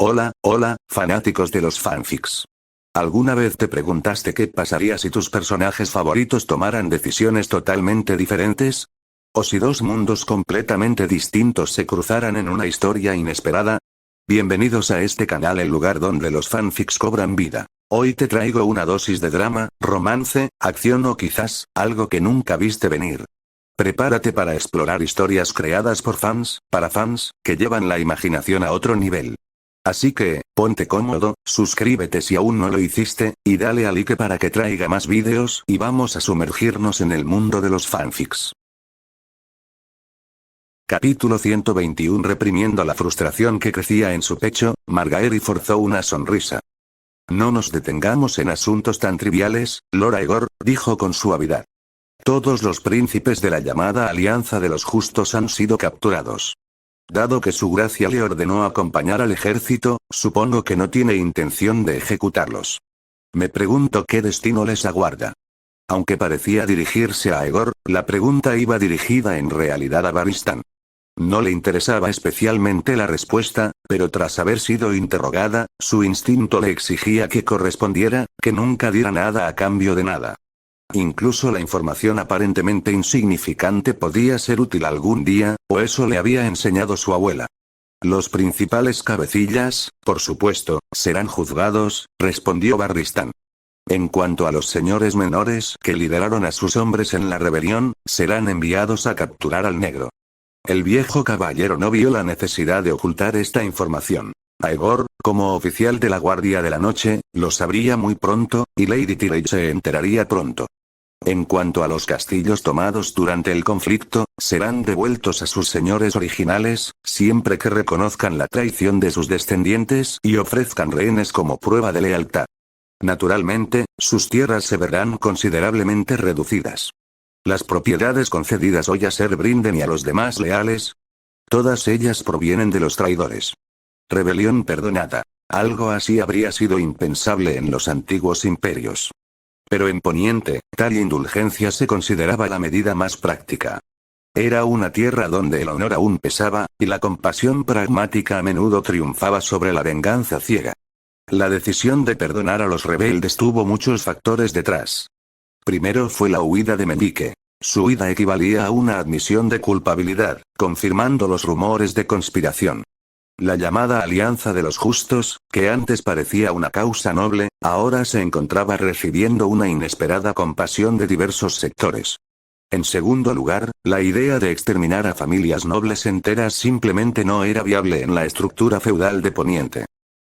Hola, hola, fanáticos de los fanfics. ¿Alguna vez te preguntaste qué pasaría si tus personajes favoritos tomaran decisiones totalmente diferentes? ¿O si dos mundos completamente distintos se cruzaran en una historia inesperada? Bienvenidos a este canal, el lugar donde los fanfics cobran vida. Hoy te traigo una dosis de drama, romance, acción o quizás, algo que nunca viste venir. Prepárate para explorar historias creadas por fans, para fans, que llevan la imaginación a otro nivel. Así que, ponte cómodo, suscríbete si aún no lo hiciste, y dale a like para que traiga más vídeos y vamos a sumergirnos en el mundo de los fanfics. Capítulo 121. Reprimiendo la frustración que crecía en su pecho, Margaery forzó una sonrisa. No nos detengamos en asuntos tan triviales, Lord Aegor, dijo con suavidad. Todos los príncipes de la llamada Alianza de los Justos han sido capturados. Dado que su gracia le ordenó acompañar al ejército, supongo que no tiene intención de ejecutarlos. Me pregunto qué destino les aguarda. Aunque parecía dirigirse a Aegor, la pregunta iba dirigida en realidad a Barristan. No le interesaba especialmente la respuesta, pero tras haber sido interrogada, su instinto le exigía que correspondiera, que nunca diera nada a cambio de nada. Incluso la información aparentemente insignificante podía ser útil algún día, o eso le había enseñado su abuela. Los principales cabecillas, por supuesto, serán juzgados, respondió Barristan. En cuanto a los señores menores que lideraron a sus hombres en la rebelión, serán enviados a capturar al negro. El viejo caballero no vio la necesidad de ocultar esta información. Aegor, como oficial de la Guardia de la Noche, lo sabría muy pronto, y Lady Tyrell se enteraría pronto. En cuanto a los castillos tomados durante el conflicto, serán devueltos a sus señores originales, siempre que reconozcan la traición de sus descendientes y ofrezcan rehenes como prueba de lealtad. Naturalmente, sus tierras se verán considerablemente reducidas. Las propiedades concedidas hoy a Ser Brinden y a los demás leales, todas ellas provienen de los traidores. Rebelión perdonada. Algo así habría sido impensable en los antiguos imperios. Pero en Poniente, tal indulgencia se consideraba la medida más práctica. Era una tierra donde el honor aún pesaba, y la compasión pragmática a menudo triunfaba sobre la venganza ciega. La decisión de perdonar a los rebeldes tuvo muchos factores detrás. Primero fue la huida de Meñique. Su huida equivalía a una admisión de culpabilidad, confirmando los rumores de conspiración. La llamada Alianza de los Justos, que antes parecía una causa noble, ahora se encontraba recibiendo una inesperada compasión de diversos sectores. En segundo lugar, la idea de exterminar a familias nobles enteras simplemente no era viable en la estructura feudal de Poniente.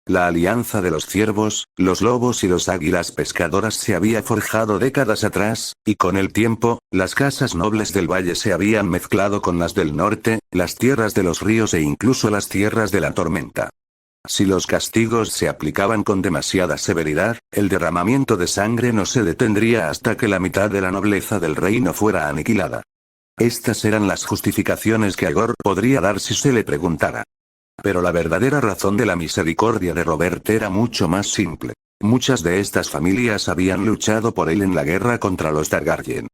La alianza de los ciervos, los lobos y los águilas pescadoras se había forjado décadas atrás, y con el tiempo, las casas nobles del valle se habían mezclado con las del norte, las tierras de los ríos e incluso las tierras de la tormenta. Si los castigos se aplicaban con demasiada severidad, el derramamiento de sangre no se detendría hasta que la mitad de la nobleza del reino fuera aniquilada. Estas eran las justificaciones que Aegor podría dar si se le preguntara. Pero la verdadera razón de la misericordia de Robert era mucho más simple. Muchas de estas familias habían luchado por él en la guerra contra los Targaryen.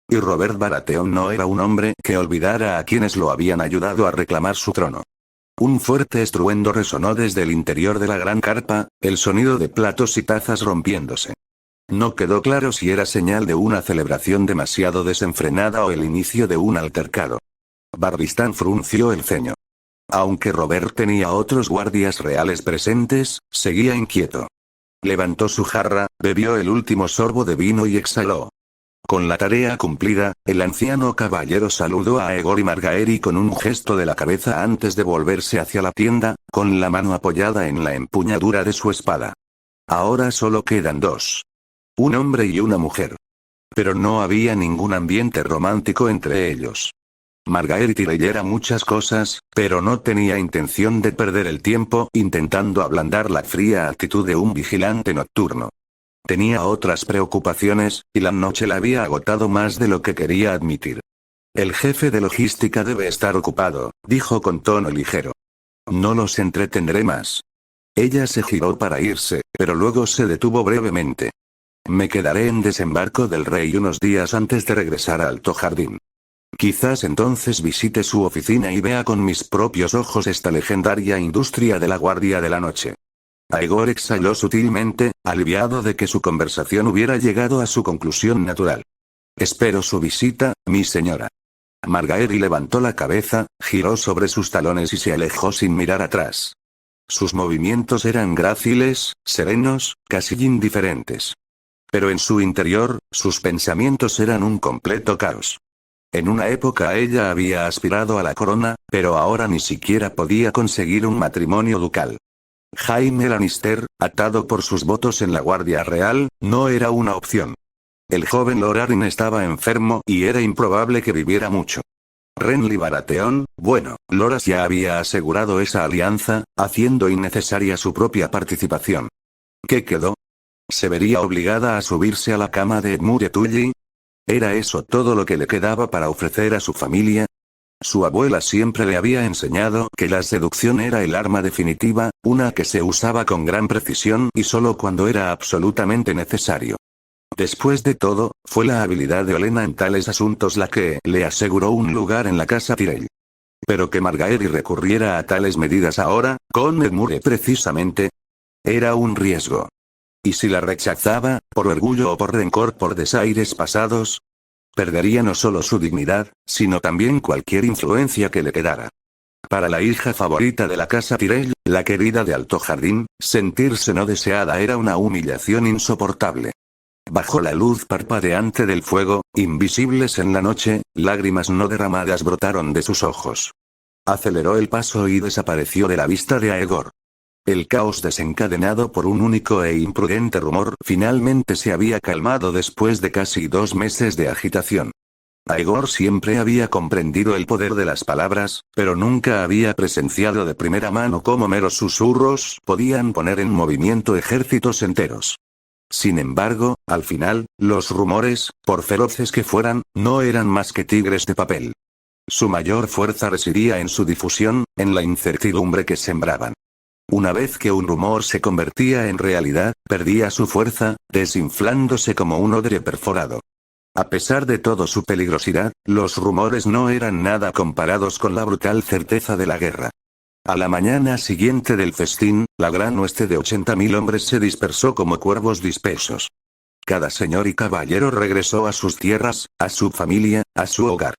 Y Robert Baratheon no era un hombre que olvidara a quienes lo habían ayudado a reclamar su trono. Un fuerte estruendo resonó desde el interior de la gran carpa, el sonido de platos y tazas rompiéndose. No quedó claro si era señal de una celebración demasiado desenfrenada o el inicio de un altercado. Barristan frunció el ceño. Aunque Robert tenía otros guardias reales presentes, seguía inquieto. Levantó su jarra, bebió el último sorbo de vino y exhaló. Con la tarea cumplida, el anciano caballero saludó a Aegor y Margaery con un gesto de la cabeza antes de volverse hacia la tienda, con la mano apoyada en la empuñadura de su espada. Ahora solo quedan dos. Un hombre y una mujer. Pero no había ningún ambiente romántico entre ellos. Margaery Tyrell era muchas cosas, pero no tenía intención de perder el tiempo intentando ablandar la fría actitud de un vigilante nocturno. Tenía otras preocupaciones, y la noche la había agotado más de lo que quería admitir. El jefe de logística debe estar ocupado, dijo con tono ligero. No los entretendré más. Ella se giró para irse, pero luego se detuvo brevemente. Me quedaré en Desembarco del Rey unos días antes de regresar a Alto Jardín. Quizás entonces visite su oficina y vea con mis propios ojos esta legendaria industria de la Guardia de la Noche. Aegor exhaló sutilmente, aliviado de que su conversación hubiera llegado a su conclusión natural. Espero su visita, mi señora. Margaery levantó la cabeza, giró sobre sus talones y se alejó sin mirar atrás. Sus movimientos eran gráciles, serenos, casi indiferentes. Pero en su interior, sus pensamientos eran un completo caos. En una época ella había aspirado a la corona, pero ahora ni siquiera podía conseguir un matrimonio ducal. Jaime Lannister, atado por sus votos en la Guardia Real, no era una opción. El joven Lord Arryn estaba enfermo y era improbable que viviera mucho. Renly Baratheon, bueno, Loras ya había asegurado esa alianza, haciendo innecesaria su propia participación. ¿Qué quedó? ¿Se vería obligada a subirse a la cama de Edmure Tully? ¿Era eso todo lo que le quedaba para ofrecer a su familia? Su abuela siempre le había enseñado que la seducción era el arma definitiva, una que se usaba con gran precisión y solo cuando era absolutamente necesario. Después de todo, fue la habilidad de Olenna en tales asuntos la que le aseguró un lugar en la casa Tyrell. Pero que Margaery recurriera a tales medidas ahora, con Edmure precisamente, era un riesgo. ¿Y si la rechazaba, por orgullo o por rencor por desaires pasados? Perdería no solo su dignidad, sino también cualquier influencia que le quedara. Para la hija favorita de la casa Tyrell, la querida de Alto Jardín, sentirse no deseada era una humillación insoportable. Bajo la luz parpadeante del fuego, invisibles en la noche, lágrimas no derramadas brotaron de sus ojos. Aceleró el paso y desapareció de la vista de Aegor. El caos desencadenado por un único e imprudente rumor finalmente se había calmado después de casi 2 meses de agitación. Aegor siempre había comprendido el poder de las palabras, pero nunca había presenciado de primera mano cómo meros susurros podían poner en movimiento ejércitos enteros. Sin embargo, al final, los rumores, por feroces que fueran, no eran más que tigres de papel. Su mayor fuerza residía en su difusión, en la incertidumbre que sembraban. Una vez que un rumor se convertía en realidad, perdía su fuerza, desinflándose como un odre perforado. A pesar de todo su peligrosidad, los rumores no eran nada comparados con la brutal certeza de la guerra. A la mañana siguiente del festín, la gran hueste de 80.000 hombres se dispersó como cuervos dispersos. Cada señor y caballero regresó a sus tierras, a su familia, a su hogar.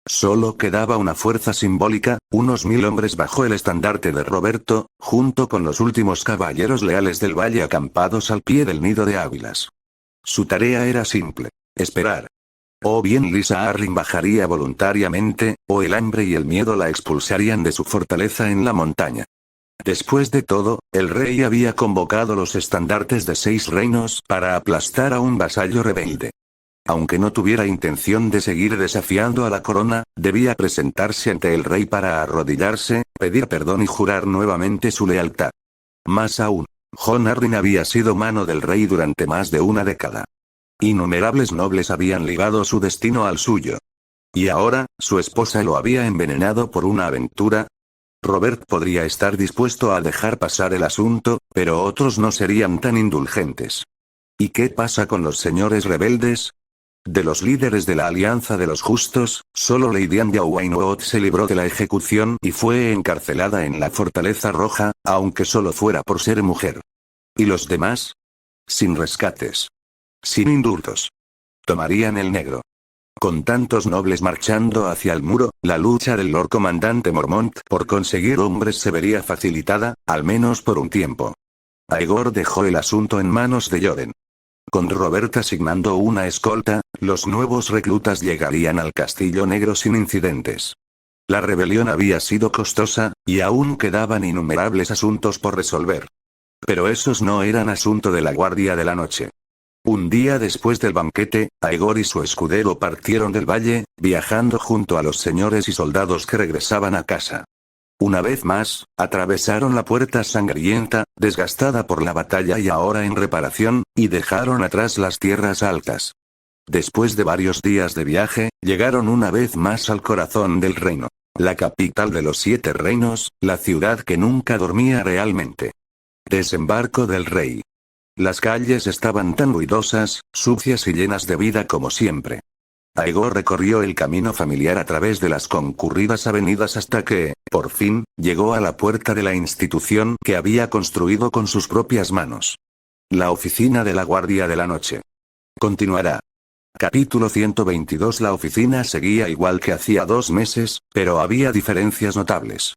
Solo quedaba una fuerza simbólica, unos 1000 hombres bajo el estandarte de Roberto, junto con los últimos caballeros leales del valle acampados al pie del nido de águilas. Su tarea era simple: esperar. O bien Lysa Arryn bajaría voluntariamente, o el hambre y el miedo la expulsarían de su fortaleza en la montaña. Después de todo, el rey había convocado los estandartes de 6 reinos para aplastar a un vasallo rebelde. Aunque no tuviera intención de seguir desafiando a la corona, debía presentarse ante el rey para arrodillarse, pedir perdón y jurar nuevamente su lealtad. Más aún, Jon Arryn había sido mano del rey durante más de una década. Innumerables nobles habían ligado su destino al suyo. Y ahora, su esposa lo había envenenado por una aventura. Robert podría estar dispuesto a dejar pasar el asunto, pero otros no serían tan indulgentes. ¿Y qué pasa con los señores rebeldes? De los líderes de la Alianza de los Justos, solo Lady Anya Waynwood se libró de la ejecución y fue encarcelada en la Fortaleza Roja, aunque solo fuera por ser mujer. ¿Y los demás? Sin rescates. Sin indultos. Tomarían el negro. Con tantos nobles marchando hacia el muro, la lucha del Lord Comandante Mormont por conseguir hombres se vería facilitada, al menos por un tiempo. Aegor dejó el asunto en manos de Yoren. Con Robert asignando una escolta, los nuevos reclutas llegarían al Castillo Negro sin incidentes. La rebelión había sido costosa, y aún quedaban innumerables asuntos por resolver. Pero esos no eran asunto de la Guardia de la Noche. Un día después del banquete, Aegor y su escudero partieron del valle, viajando junto a los señores y soldados que regresaban a casa. Una vez más, atravesaron la puerta sangrienta, desgastada por la batalla y ahora en reparación, y dejaron atrás las tierras altas. Después de varios días de viaje, llegaron una vez más al corazón del reino. La capital de los 7 reinos, la ciudad que nunca dormía realmente. Desembarco del rey. Las calles estaban tan ruidosas, sucias y llenas de vida como siempre. Aegor recorrió el camino familiar a través de las concurridas avenidas hasta que, por fin, llegó a la puerta de la institución que había construido con sus propias manos. La oficina de la Guardia de la Noche. Continuará. Capítulo 122. La oficina seguía igual que hacía 2 meses, pero había diferencias notables.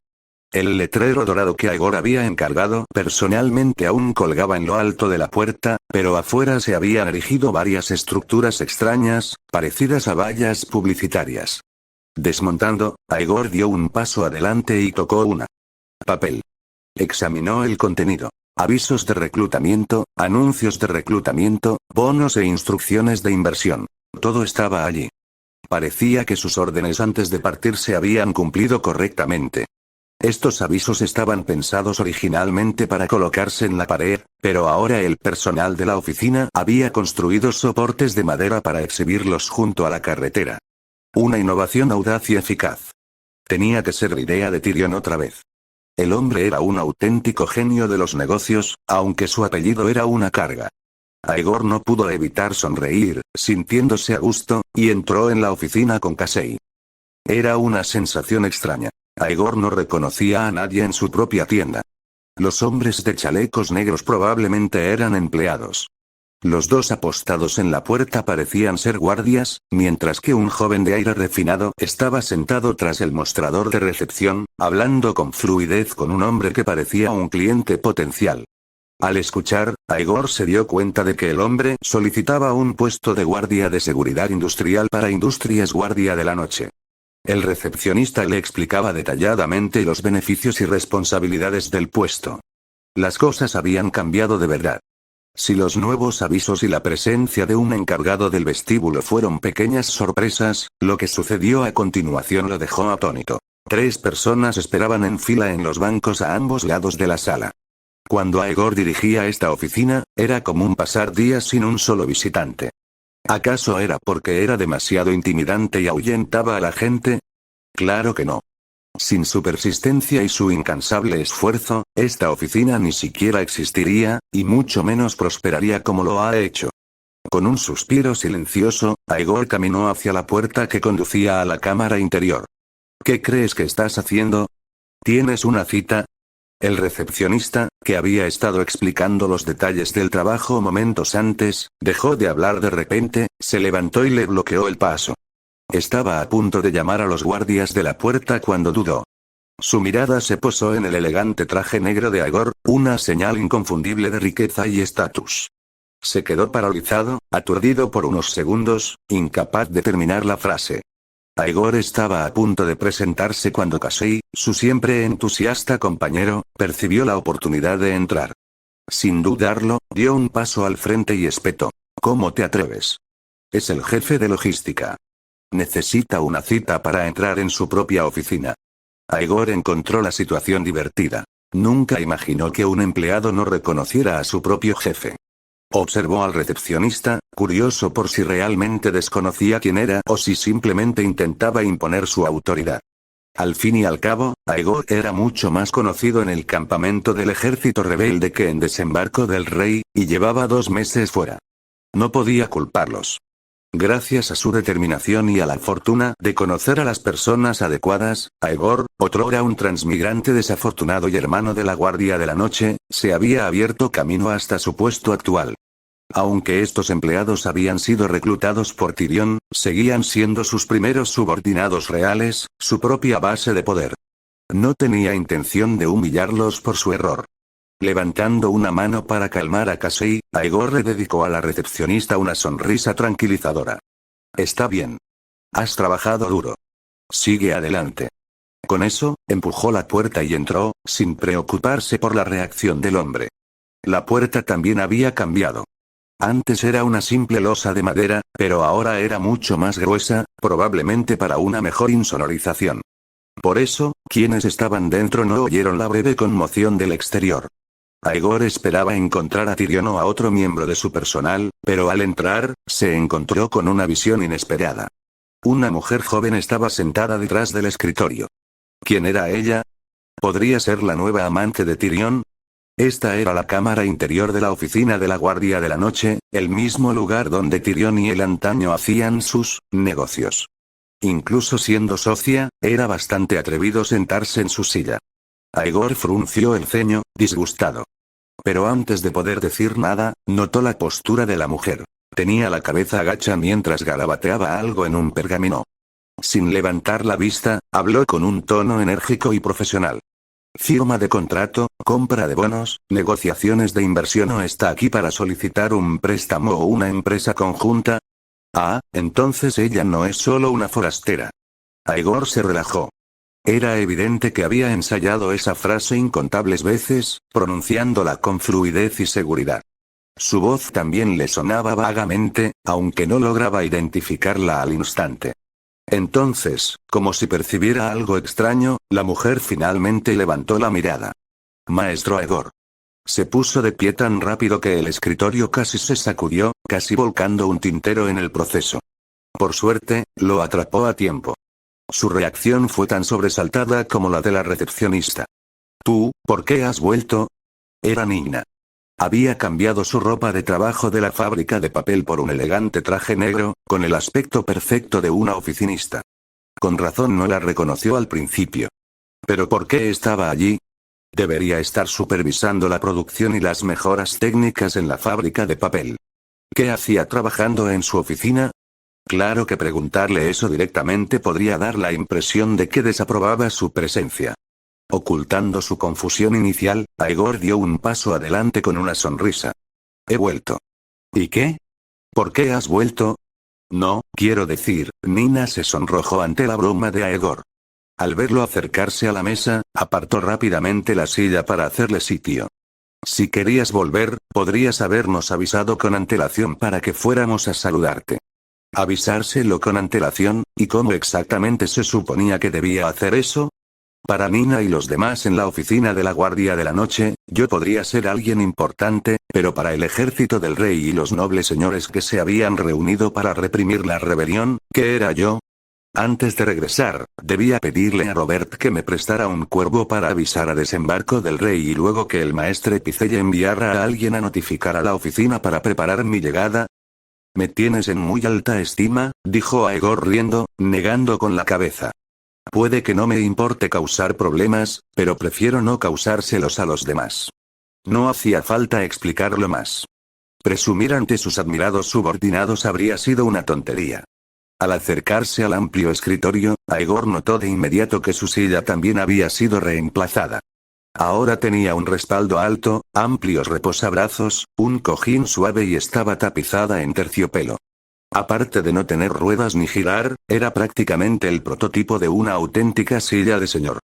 El letrero dorado que Aegor había encargado personalmente aún colgaba en lo alto de la puerta, pero afuera se habían erigido varias estructuras extrañas, parecidas a vallas publicitarias. Desmontando, Aegor dio un paso adelante y tocó una papel. Examinó el contenido. Avisos de reclutamiento, anuncios de reclutamiento, bonos e instrucciones de inversión. Todo estaba allí. Parecía que sus órdenes antes de partir se habían cumplido correctamente. Estos avisos estaban pensados originalmente para colocarse en la pared, pero ahora el personal de la oficina había construido soportes de madera para exhibirlos junto a la carretera. Una innovación audaz y eficaz. Tenía que ser la idea de Tyrion otra vez. El hombre era un auténtico genio de los negocios, aunque su apellido era una carga. Aegor no pudo evitar sonreír, sintiéndose a gusto, y entró en la oficina con Casey. Era una sensación extraña. Aegor no reconocía a nadie en su propia tienda. Los hombres de chalecos negros probablemente eran empleados. Los 2 apostados en la puerta parecían ser guardias, mientras que un joven de aire refinado estaba sentado tras el mostrador de recepción, hablando con fluidez con un hombre que parecía un cliente potencial. Al escuchar, Aegor se dio cuenta de que el hombre solicitaba un puesto de guardia de seguridad industrial para Industrias Guardia de la Noche. El recepcionista le explicaba detalladamente los beneficios y responsabilidades del puesto. Las cosas habían cambiado de verdad. Si los nuevos avisos y la presencia de un encargado del vestíbulo fueron pequeñas sorpresas, lo que sucedió a continuación lo dejó atónito. 3 personas esperaban en fila en los bancos a ambos lados de la sala. Cuando Aegor dirigía esta oficina, era común pasar días sin un solo visitante. ¿Acaso era porque era demasiado intimidante y ahuyentaba a la gente? Claro que no. Sin su persistencia y su incansable esfuerzo, esta oficina ni siquiera existiría, y mucho menos prosperaría como lo ha hecho. Con un suspiro silencioso, Aegor caminó hacia la puerta que conducía a la cámara interior. ¿Qué crees que estás haciendo? ¿Tienes una cita? El recepcionista, que había estado explicando los detalles del trabajo momentos antes, dejó de hablar de repente, se levantó y le bloqueó el paso. Estaba a punto de llamar a los guardias de la puerta cuando dudó. Su mirada se posó en el elegante traje negro de Aegor, una señal inconfundible de riqueza y estatus. Se quedó paralizado, aturdido por unos segundos, incapaz de terminar la frase. Aegor estaba a punto de presentarse cuando Casey, su siempre entusiasta compañero, percibió la oportunidad de entrar. Sin dudarlo, dio un paso al frente y espetó. ¿Cómo te atreves? Es el jefe de logística. Necesita una cita para entrar en su propia oficina. Aegor encontró la situación divertida. Nunca imaginó que un empleado no reconociera a su propio jefe. Observó al recepcionista, curioso por si realmente desconocía quién era o si simplemente intentaba imponer su autoridad. Al fin y al cabo, Aegor era mucho más conocido en el campamento del ejército rebelde que en Desembarco del Rey, y llevaba 2 meses fuera. No podía culparlos. Gracias a su determinación y a la fortuna de conocer a las personas adecuadas, Aegor, otrora un transmigrante desafortunado y hermano de la Guardia de la Noche, se había abierto camino hasta su puesto actual. Aunque estos empleados habían sido reclutados por Tyrion, seguían siendo sus primeros subordinados reales, su propia base de poder. No tenía intención de humillarlos por su error. Levantando una mano para calmar a Casey, Aegor le dedicó a la recepcionista una sonrisa tranquilizadora. Está bien. Has trabajado duro. Sigue adelante. Con eso, empujó la puerta y entró, sin preocuparse por la reacción del hombre. La puerta también había cambiado. Antes era una simple losa de madera, pero ahora era mucho más gruesa, probablemente para una mejor insonorización. Por eso, quienes estaban dentro no oyeron la breve conmoción del exterior. Aegor esperaba encontrar a Tyrion o a otro miembro de su personal, pero al entrar, se encontró con una visión inesperada. Una mujer joven estaba sentada detrás del escritorio. ¿Quién era ella? ¿Podría ser la nueva amante de Tyrion? Esta era la cámara interior de la oficina de la Guardia de la Noche, el mismo lugar donde Tyrion y él antaño hacían sus negocios. Incluso siendo socia, era bastante atrevido sentarse en su silla. Aegor frunció el ceño, disgustado. Pero antes de poder decir nada, notó la postura de la mujer. Tenía la cabeza agacha mientras garabateaba algo en un pergamino. Sin levantar la vista, habló con un tono enérgico y profesional. Firma de contrato, compra de bonos, negociaciones de inversión o está aquí para solicitar un préstamo o una empresa conjunta. Ah, entonces ella no es solo una forastera. Aegor se relajó. Era evidente que había ensayado esa frase incontables veces, pronunciándola con fluidez y seguridad. Su voz también le sonaba vagamente, aunque no lograba identificarla al instante. Entonces, como si percibiera algo extraño, la mujer finalmente levantó la mirada. Maestro Aegor. Se puso de pie tan rápido que el escritorio casi se sacudió, casi volcando un tintero en el proceso. Por suerte, lo atrapó a tiempo. Su reacción fue tan sobresaltada como la de la recepcionista. ¿Tú, por qué has vuelto? Era Nina. Había cambiado su ropa de trabajo de la fábrica de papel por un elegante traje negro, con el aspecto perfecto de una oficinista. Con razón no la reconoció al principio. ¿Pero por qué estaba allí? Debería estar supervisando la producción y las mejoras técnicas en la fábrica de papel. ¿Qué hacía trabajando en su oficina? Claro que preguntarle eso directamente podría dar la impresión de que desaprobaba su presencia. Ocultando su confusión inicial, Aegor dio un paso adelante con una sonrisa. He vuelto. ¿Y qué? ¿Por qué has vuelto? No, quiero decir, Nina se sonrojó ante la broma de Aegor. Al verlo acercarse a la mesa, apartó rápidamente la silla para hacerle sitio. Si querías volver, podrías habernos avisado con antelación para que fuéramos a saludarte. ¿Avisárselo con antelación? ¿Y cómo exactamente se suponía que debía hacer eso? Para Nina y los demás en la oficina de la Guardia de la Noche, yo podría ser alguien importante, pero para el ejército del rey y los nobles señores que se habían reunido para reprimir la rebelión, ¿qué era yo? Antes de regresar, debía pedirle a Robert que me prestara un cuervo para avisar a desembarco del rey y luego que el maestre Picella enviara a alguien a notificar a la oficina para preparar mi llegada. Me tienes en muy alta estima, dijo Aegor riendo, negando con la cabeza. Puede que no me importe causar problemas, pero prefiero no causárselos a los demás. No hacía falta explicarlo más. Presumir ante sus admirados subordinados habría sido una tontería. Al acercarse al amplio escritorio, Aegor notó de inmediato que su silla también había sido reemplazada. Ahora tenía un respaldo alto, amplios reposabrazos, un cojín suave y estaba tapizada en terciopelo. Aparte de no tener ruedas ni girar, era prácticamente el prototipo de una auténtica silla de señor.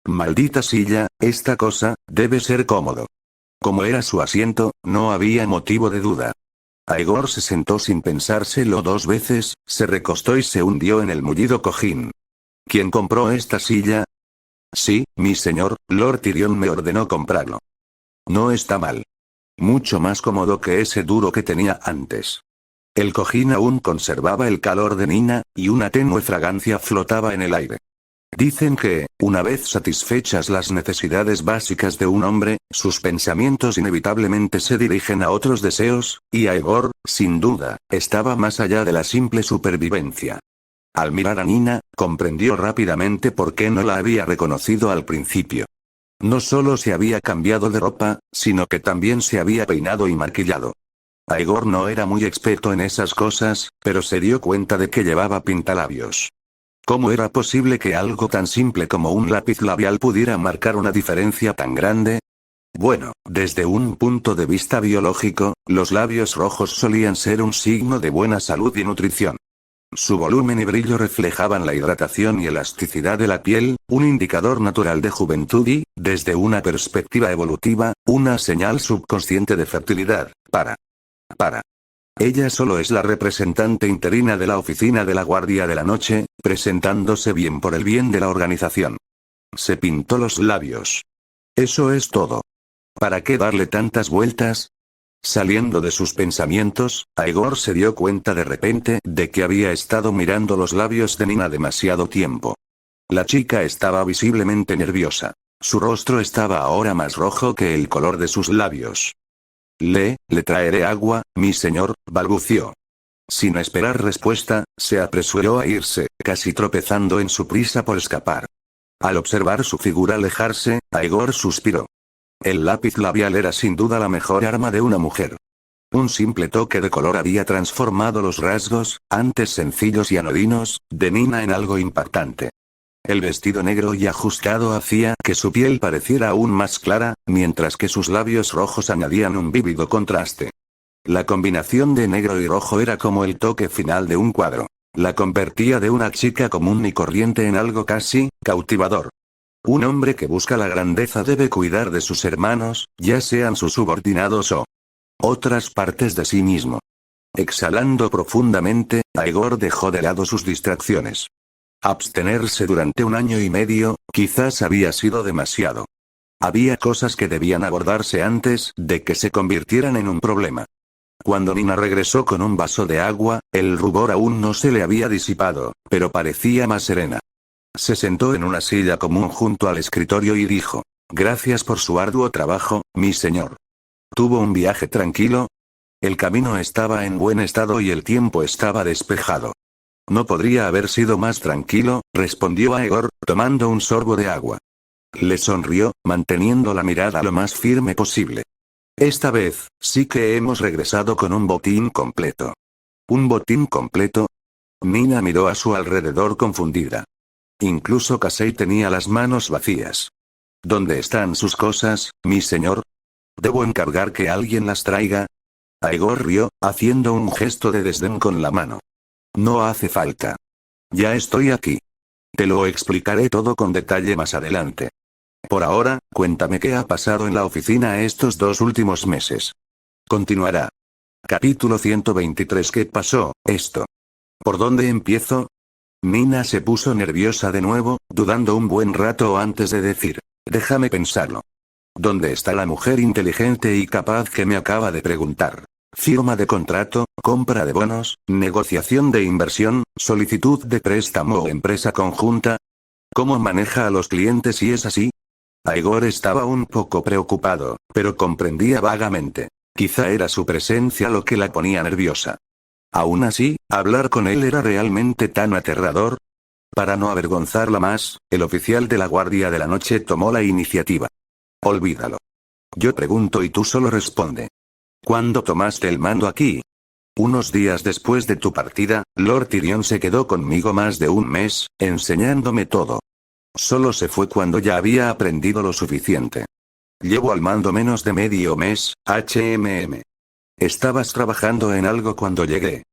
Maldita silla, esta cosa, debe ser cómodo. Como era su asiento, no había motivo de duda. Aegor se sentó sin pensárselo dos veces, se recostó y se hundió en el mullido cojín. ¿Quién compró esta silla? Sí, mi señor, Lord Tyrion me ordenó comprarlo. No está mal. Mucho más cómodo que ese duro que tenía antes. El cojín aún conservaba el calor de Nina, y una tenue fragancia flotaba en el aire. Dicen que, una vez satisfechas las necesidades básicas de un hombre, sus pensamientos inevitablemente se dirigen a otros deseos, y Aegor, sin duda, estaba más allá de la simple supervivencia. Al mirar a Nina, comprendió rápidamente por qué no la había reconocido al principio. No solo se había cambiado de ropa, sino que también se había peinado y maquillado. Aegor no era muy experto en esas cosas, pero se dio cuenta de que llevaba pintalabios. ¿Cómo era posible que algo tan simple como un lápiz labial pudiera marcar una diferencia tan grande? Bueno, desde un punto de vista biológico, los labios rojos solían ser un signo de buena salud y nutrición. Su volumen y brillo reflejaban la hidratación y elasticidad de la piel, un indicador natural de juventud y, desde una perspectiva evolutiva, una señal subconsciente de fertilidad. Ella solo es la representante interina de la oficina de la Guardia de la Noche, presentándose bien por el bien de la organización. Se pintó los labios. Eso es todo. ¿Para qué darle tantas vueltas? Saliendo de sus pensamientos, Aegor se dio cuenta de repente de que había estado mirando los labios de Nina demasiado tiempo. La chica estaba visiblemente nerviosa. Su rostro estaba ahora más rojo que el color de sus labios. Le traeré agua, mi señor, balbució. Sin esperar respuesta, se apresuró a irse, casi tropezando en su prisa por escapar. Al observar su figura alejarse, Aegor suspiró. El lápiz labial era sin duda la mejor arma de una mujer. Un simple toque de color había transformado los rasgos, antes sencillos y anodinos, de Nina en algo impactante. El vestido negro y ajustado hacía que su piel pareciera aún más clara, mientras que sus labios rojos añadían un vívido contraste. La combinación de negro y rojo era como el toque final de un cuadro. La convertía de una chica común y corriente en algo casi cautivador. Un hombre que busca la grandeza debe cuidar de sus hermanos, ya sean sus subordinados o otras partes de sí mismo. Exhalando profundamente, Aegor dejó de lado sus distracciones. Abstenerse durante 1 año y medio, quizás había sido demasiado. Había cosas que debían abordarse antes de que se convirtieran en un problema. Cuando Nina regresó con un vaso de agua, el rubor aún no se le había disipado, pero parecía más serena. Se sentó en una silla común junto al escritorio y dijo: «Gracias por su arduo trabajo, mi señor. ¿Tuvo un viaje tranquilo?» El camino estaba en buen estado y el tiempo estaba despejado. «No podría haber sido más tranquilo», respondió Aegor, tomando un sorbo de agua. Le sonrió, manteniendo la mirada lo más firme posible. «Esta vez, sí que hemos regresado con un botín completo». «¿Un botín completo?» Nina miró a su alrededor confundida. Incluso Casey tenía las manos vacías. «¿Dónde están sus cosas, mi señor? ¿Debo encargar que alguien las traiga?» Aegor rió, haciendo un gesto de desdén con la mano. «No hace falta. Ya estoy aquí. Te lo explicaré todo con detalle más adelante. Por ahora, cuéntame qué ha pasado en la oficina estos 2 últimos meses». Continuará. Capítulo 123. ¿Qué pasó, esto? ¿Por dónde empiezo? Nina se puso nerviosa de nuevo, dudando un buen rato antes de decir: «Déjame pensarlo. ¿Dónde está la mujer inteligente y capaz que me acaba de preguntar? Firma de contrato, compra de bonos, negociación de inversión, solicitud de préstamo o empresa conjunta. ¿Cómo maneja a los clientes si es así?» Aegor estaba un poco preocupado, pero comprendía vagamente. Quizá era su presencia lo que la ponía nerviosa. Aún así, hablar con él era realmente tan aterrador. Para no avergonzarla más, el oficial de la Guardia de la Noche tomó la iniciativa. «Olvídalo. Yo pregunto y tú solo responde. ¿Cuándo tomaste el mando aquí?» «Unos días después de tu partida, Lord Tyrion se quedó conmigo más de 1 mes, enseñándome todo. Solo se fue cuando ya había aprendido lo suficiente. Llevo al mando menos de medio mes, Estabas trabajando en algo cuando llegué.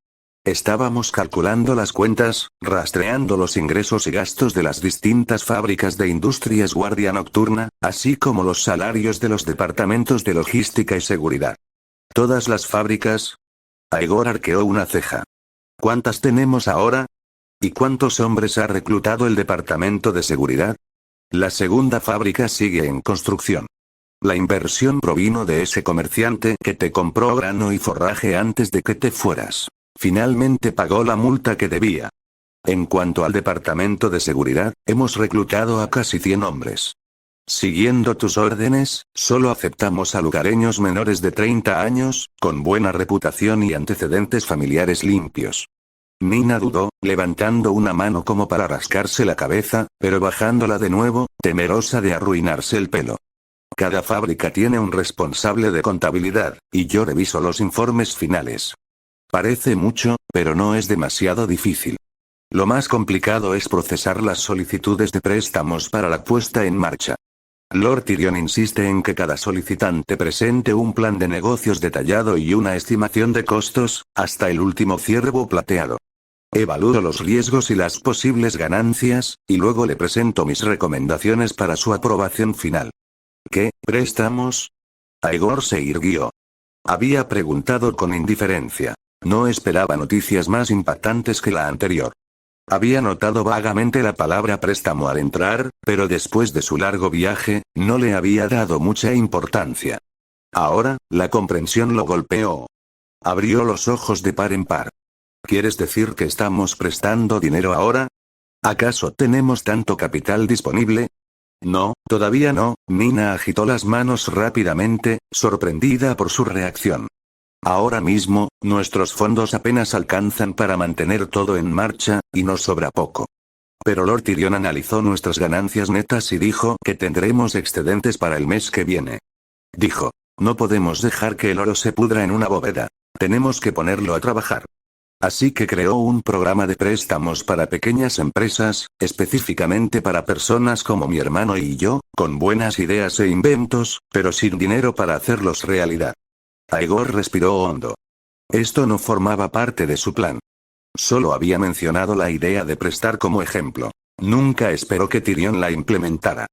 Estábamos calculando las cuentas, rastreando los ingresos y gastos de las distintas fábricas de Industrias Guardia Nocturna, así como los salarios de los departamentos de logística y seguridad». «¿Todas las fábricas?» Aegor arqueó una ceja. «¿Cuántas tenemos ahora? ¿Y cuántos hombres ha reclutado el departamento de seguridad?» «La segunda fábrica sigue en construcción. La inversión provino de ese comerciante que te compró grano y forraje antes de que te fueras. Finalmente pagó la multa que debía. En cuanto al departamento de seguridad, hemos reclutado a casi 100 hombres. Siguiendo tus órdenes, solo aceptamos a lugareños menores de 30 años, con buena reputación y antecedentes familiares limpios». Nina dudó, levantando una mano como para rascarse la cabeza, pero bajándola de nuevo, temerosa de arruinarse el pelo. «Cada fábrica tiene un responsable de contabilidad, y yo reviso los informes finales. Parece mucho, pero no es demasiado difícil. Lo más complicado es procesar las solicitudes de préstamos para la puesta en marcha. Lord Tyrion insiste en que cada solicitante presente un plan de negocios detallado y una estimación de costos, hasta el último ciervo plateado. Evalúo los riesgos y las posibles ganancias, y luego le presento mis recomendaciones para su aprobación final». «¿Qué, préstamos?» Aegor se irguió. Había preguntado con indiferencia. No esperaba noticias más impactantes que la anterior. Había notado vagamente la palabra préstamo al entrar, pero después de su largo viaje, no le había dado mucha importancia. Ahora, la comprensión lo golpeó. Abrió los ojos de par en par. «¿Quieres decir que estamos prestando dinero ahora? ¿Acaso tenemos tanto capital disponible?» No, todavía no. Nina agitó las manos rápidamente, sorprendida por su reacción. Ahora mismo, nuestros fondos apenas alcanzan para mantener todo en marcha, y nos sobra poco. Pero Lord Tyrion analizó nuestras ganancias netas y dijo que tendremos excedentes para el mes que viene. Dijo, no podemos dejar que el oro se pudra en una bóveda. Tenemos que ponerlo a trabajar. Así que creó un programa de préstamos para pequeñas empresas, específicamente para personas como mi hermano y yo, con buenas ideas e inventos, pero sin dinero para hacerlos realidad. Aegor respiró hondo. Esto no formaba parte de su plan. Solo había mencionado la idea de prestar como ejemplo. Nunca esperó que Tyrion la implementara.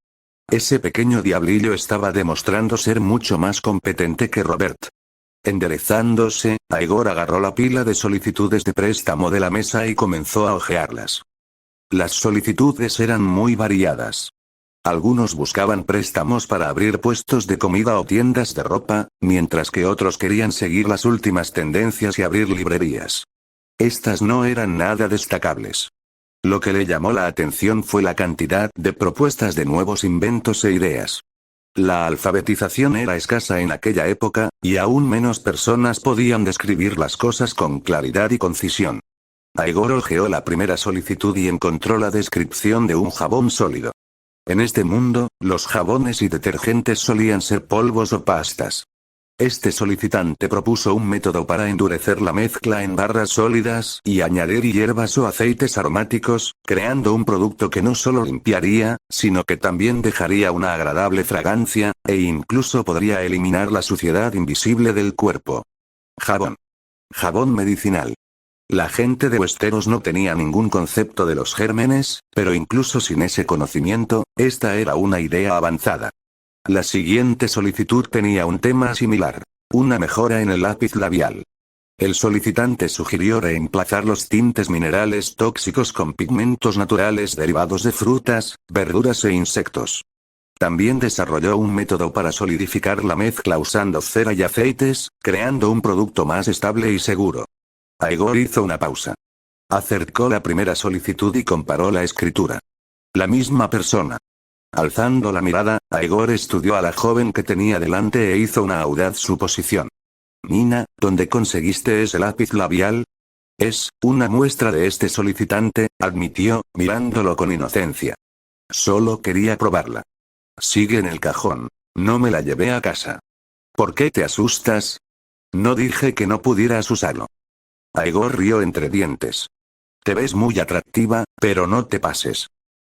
Ese pequeño diablillo estaba demostrando ser mucho más competente que Robert. Enderezándose, Aegor agarró la pila de solicitudes de préstamo de la mesa y comenzó a hojearlas. Las solicitudes eran muy variadas. Algunos buscaban préstamos para abrir puestos de comida o tiendas de ropa, mientras que otros querían seguir las últimas tendencias y abrir librerías. Estas no eran nada destacables. Lo que le llamó la atención fue la cantidad de propuestas de nuevos inventos e ideas. La alfabetización era escasa en aquella época, y aún menos personas podían describir las cosas con claridad y concisión. Aegor hojeó la primera solicitud y encontró la descripción de un jabón sólido. En este mundo, los jabones y detergentes solían ser polvos o pastas. Este solicitante propuso un método para endurecer la mezcla en barras sólidas y añadir hierbas o aceites aromáticos, creando un producto que no solo limpiaría, sino que también dejaría una agradable fragancia, e incluso podría eliminar la suciedad invisible del cuerpo. Jabón. Jabón medicinal. La gente de Westeros no tenía ningún concepto de los gérmenes, pero incluso sin ese conocimiento, esta era una idea avanzada. La siguiente solicitud tenía un tema similar. Una mejora en el lápiz labial. El solicitante sugirió reemplazar los tintes minerales tóxicos con pigmentos naturales derivados de frutas, verduras e insectos. También desarrolló un método para solidificar la mezcla usando cera y aceites, creando un producto más estable y seguro. Aegor hizo una pausa. Acercó la primera solicitud y comparó la escritura. La misma persona. Alzando la mirada, Aegor estudió a la joven que tenía delante e hizo una audaz suposición. Nina, ¿dónde conseguiste ese lápiz labial? Es una muestra de este solicitante, admitió, mirándolo con inocencia. Solo quería probarla. Sigue en el cajón. No me la llevé a casa. ¿Por qué te asustas? No dije que no pudieras usarlo. Aegor rió entre dientes. Te ves muy atractiva, pero no te pases.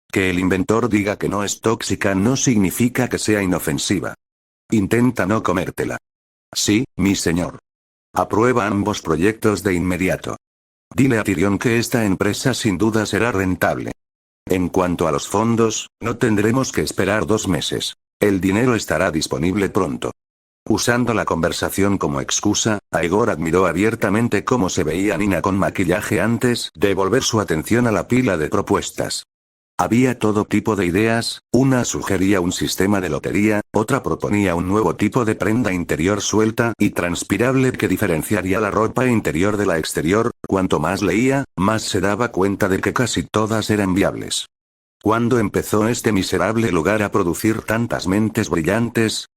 Que el inventor diga que no es tóxica no significa que sea inofensiva. Intenta no comértela. Sí, mi señor. Aprueba ambos proyectos de inmediato. Dile a Tyrion que esta empresa sin duda será rentable. En cuanto a los fondos, no tendremos que esperar 2 meses. El dinero estará disponible pronto. Usando la conversación como excusa, Aegor admiró abiertamente cómo se veía Nina con maquillaje antes de volver su atención a la pila de propuestas. Había todo tipo de ideas, una sugería un sistema de lotería, otra proponía un nuevo tipo de prenda interior suelta y transpirable que diferenciaría la ropa interior de la exterior. Cuanto más leía, más se daba cuenta de que casi todas eran viables. ¿Cuándo empezó este miserable lugar a producir tantas mentes brillantes?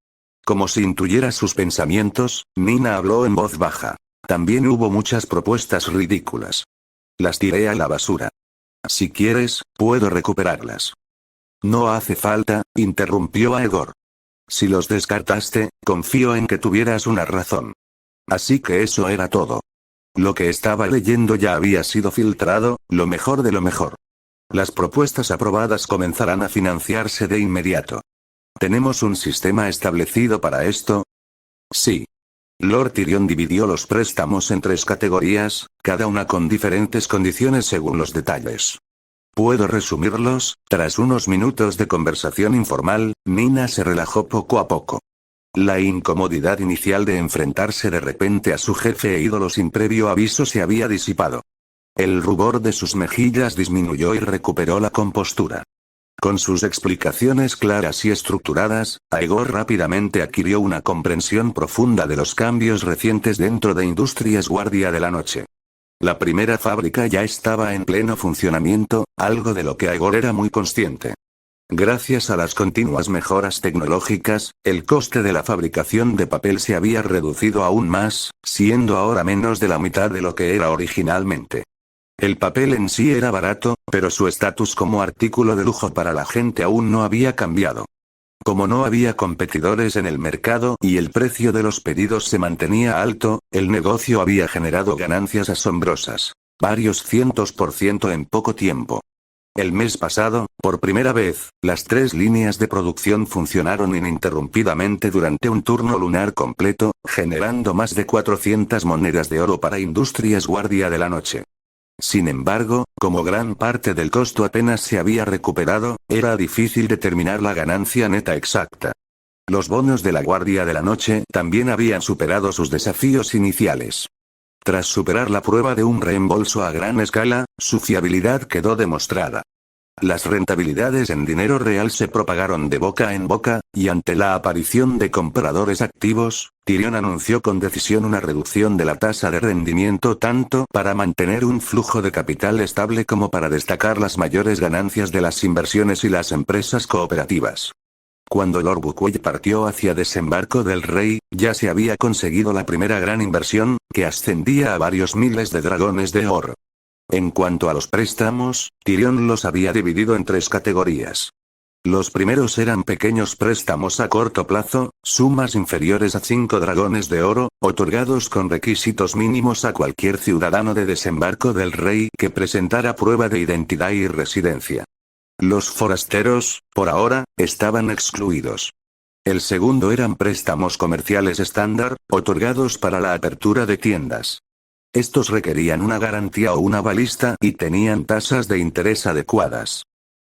Como si intuyera sus pensamientos, Nina habló en voz baja. También hubo muchas propuestas ridículas. Las tiré a la basura. Si quieres, puedo recuperarlas. No hace falta, interrumpió Aegor. Si los descartaste, confío en que tuvieras una razón. Así que eso era todo. Lo que estaba leyendo ya había sido filtrado, lo mejor de lo mejor. Las propuestas aprobadas comenzarán a financiarse de inmediato. ¿Tenemos un sistema establecido para esto? Sí. Lord Tyrion dividió los préstamos en 3 categorías, cada una con diferentes condiciones según los detalles. ¿Puedo resumirlos? Tras unos minutos de conversación informal, Nina se relajó poco a poco. La incomodidad inicial de enfrentarse de repente a su jefe e ídolo sin previo aviso se había disipado. El rubor de sus mejillas disminuyó y recuperó la compostura. Con sus explicaciones claras y estructuradas, Aegor rápidamente adquirió una comprensión profunda de los cambios recientes dentro de Industrias Guardia de la Noche. La primera fábrica ya estaba en pleno funcionamiento, algo de lo que Aegor era muy consciente. Gracias a las continuas mejoras tecnológicas, el coste de la fabricación de papel se había reducido aún más, siendo ahora menos de la mitad de lo que era originalmente. El papel en sí era barato, pero su estatus como artículo de lujo para la gente aún no había cambiado. Como no había competidores en el mercado y el precio de los pedidos se mantenía alto, el negocio había generado ganancias asombrosas. Varios cientos por ciento en poco tiempo. El mes pasado, por primera vez, las 3 líneas de producción funcionaron ininterrumpidamente durante un turno lunar completo, generando más de 400 monedas de oro para Industrias Guardia de la Noche. Sin embargo, como gran parte del costo apenas se había recuperado, era difícil determinar la ganancia neta exacta. Los bonos de la Guardia de la Noche también habían superado sus desafíos iniciales. Tras superar la prueba de un reembolso a gran escala, su fiabilidad quedó demostrada. Las rentabilidades en dinero real se propagaron de boca en boca, y ante la aparición de compradores activos, Tyrion anunció con decisión una reducción de la tasa de rendimiento tanto para mantener un flujo de capital estable como para destacar las mayores ganancias de las inversiones y las empresas cooperativas. Cuando Lord Buckwell partió hacia Desembarco del Rey, ya se había conseguido la primera gran inversión, que ascendía a varios miles de dragones de oro. En cuanto a los préstamos, Tyrion los había dividido en 3 categorías. Los primeros eran pequeños préstamos a corto plazo, sumas inferiores a 5 dragones de oro, otorgados con requisitos mínimos a cualquier ciudadano de Desembarco del Rey que presentara prueba de identidad y residencia. Los forasteros, por ahora, estaban excluidos. El segundo eran préstamos comerciales estándar, otorgados para la apertura de tiendas. Estos requerían una garantía o una balista y tenían tasas de interés adecuadas.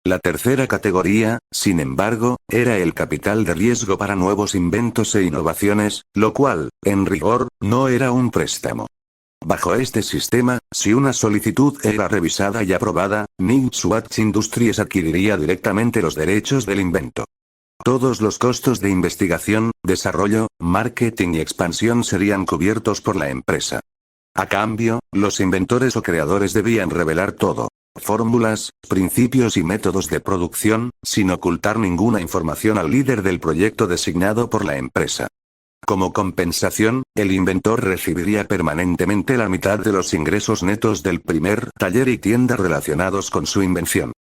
La tercera categoría, sin embargo, era el capital de riesgo para nuevos inventos e innovaciones, lo cual, en rigor, no era un préstamo. Bajo este sistema, si una solicitud era revisada y aprobada, Nincwatch Industries adquiriría directamente los derechos del invento. Todos los costos de investigación, desarrollo, marketing y expansión serían cubiertos por la empresa. A cambio, los inventores o creadores debían revelar todo. Fórmulas, principios y métodos de producción, sin ocultar ninguna información al líder del proyecto designado por la empresa. Como compensación, el inventor recibiría permanentemente la mitad de los ingresos netos del primer taller y tienda relacionados con su invención.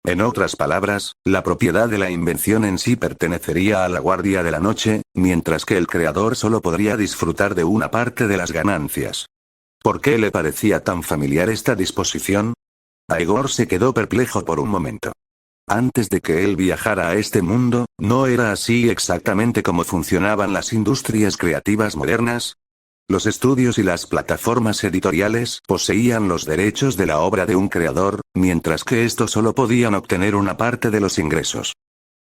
En otras palabras, la propiedad de la invención en sí pertenecería a la Guardia de la Noche, mientras que el creador solo podría disfrutar de una parte de las ganancias. ¿Por qué le parecía tan familiar esta disposición? Aegor se quedó perplejo por un momento. Antes de que él viajara a este mundo, ¿no era así exactamente como funcionaban las industrias creativas modernas? Los estudios y las plataformas editoriales poseían los derechos de la obra de un creador, mientras que estos solo podían obtener una parte de los ingresos.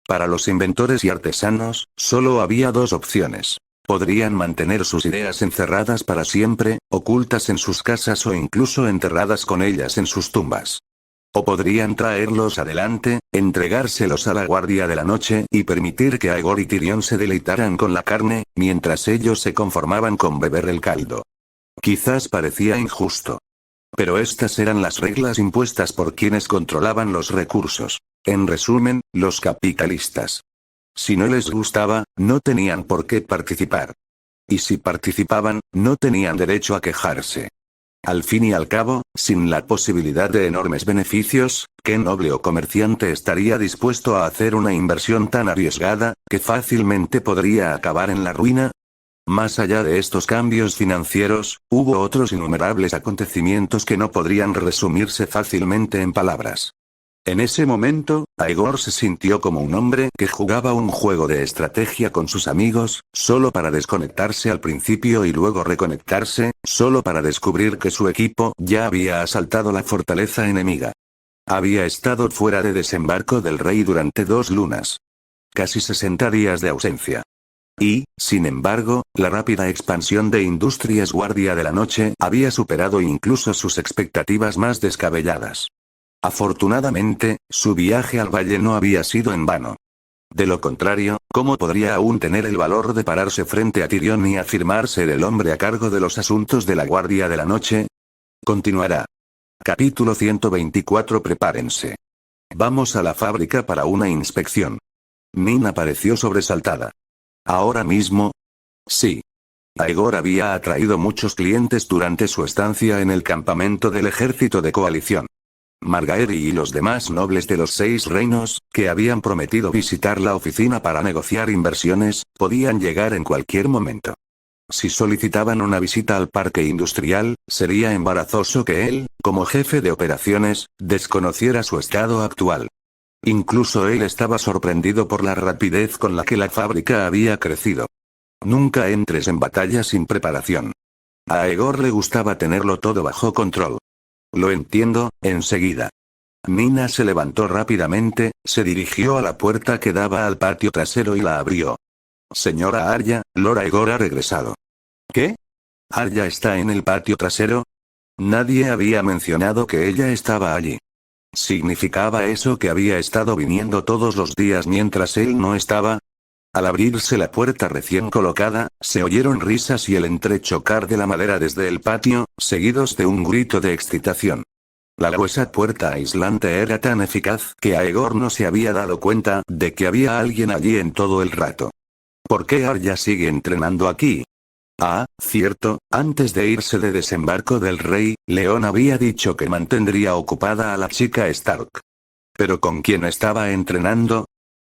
Para los inventores y artesanos, solo había 2 opciones. Podrían mantener sus ideas encerradas para siempre, ocultas en sus casas o incluso enterradas con ellas en sus tumbas. O podrían traerlos adelante, entregárselos a la Guardia de la Noche y permitir que Aegor y Tyrion se deleitaran con la carne, mientras ellos se conformaban con beber el caldo. Quizás parecía injusto. Pero estas eran las reglas impuestas por quienes controlaban los recursos. En resumen, los capitalistas. Si no les gustaba, no tenían por qué participar. Y si participaban, no tenían derecho a quejarse. Al fin y al cabo, sin la posibilidad de enormes beneficios, ¿qué noble o comerciante estaría dispuesto a hacer una inversión tan arriesgada, que fácilmente podría acabar en la ruina? Más allá de estos cambios financieros, hubo otros innumerables acontecimientos que no podrían resumirse fácilmente en palabras. En ese momento, Aegor se sintió como un hombre que jugaba un juego de estrategia con sus amigos, solo para desconectarse al principio y luego reconectarse, solo para descubrir que su equipo ya había asaltado la fortaleza enemiga. Había estado fuera de Desembarco del Rey durante 2 lunas. Casi 60 días de ausencia. Y, sin embargo, la rápida expansión de Industrias Guardia de la Noche había superado incluso sus expectativas más descabelladas. Afortunadamente, su viaje al valle no había sido en vano. De lo contrario, ¿cómo podría aún tener el valor de pararse frente a Tyrion y afirmarse el hombre a cargo de los asuntos de la Guardia de la Noche? Continuará. Capítulo 124. Prepárense. Vamos a la fábrica para una inspección. Nina pareció sobresaltada. ¿Ahora mismo? Sí. Aegor había atraído muchos clientes durante su estancia en el campamento del ejército de coalición. Margaery y los demás nobles de los 6 reinos, que habían prometido visitar la oficina para negociar inversiones, podían llegar en cualquier momento. Si solicitaban una visita al parque industrial, sería embarazoso que él, como jefe de operaciones, desconociera su estado actual. Incluso él estaba sorprendido por la rapidez con la que la fábrica había crecido. Nunca entres en batalla sin preparación. A Aegor le gustaba tenerlo todo bajo control. Lo entiendo, enseguida. Nina se levantó rápidamente, se dirigió a la puerta que daba al patio trasero y la abrió. Señora Arya, Lord Aegor ha regresado. ¿Qué? ¿Arya está en el patio trasero? Nadie había mencionado que ella estaba allí. ¿Significaba eso que había estado viniendo todos los días mientras él no estaba? Al abrirse la puerta recién colocada, se oyeron risas y el entrechocar de la madera desde el patio, seguidos de un grito de excitación. La gruesa puerta aislante era tan eficaz que Aegor no se había dado cuenta de que había alguien allí en todo el rato. ¿Por qué Arya sigue entrenando aquí? Ah, cierto, antes de irse de desembarco del rey, León había dicho que mantendría ocupada a la chica Stark. ¿Pero con quién estaba entrenando?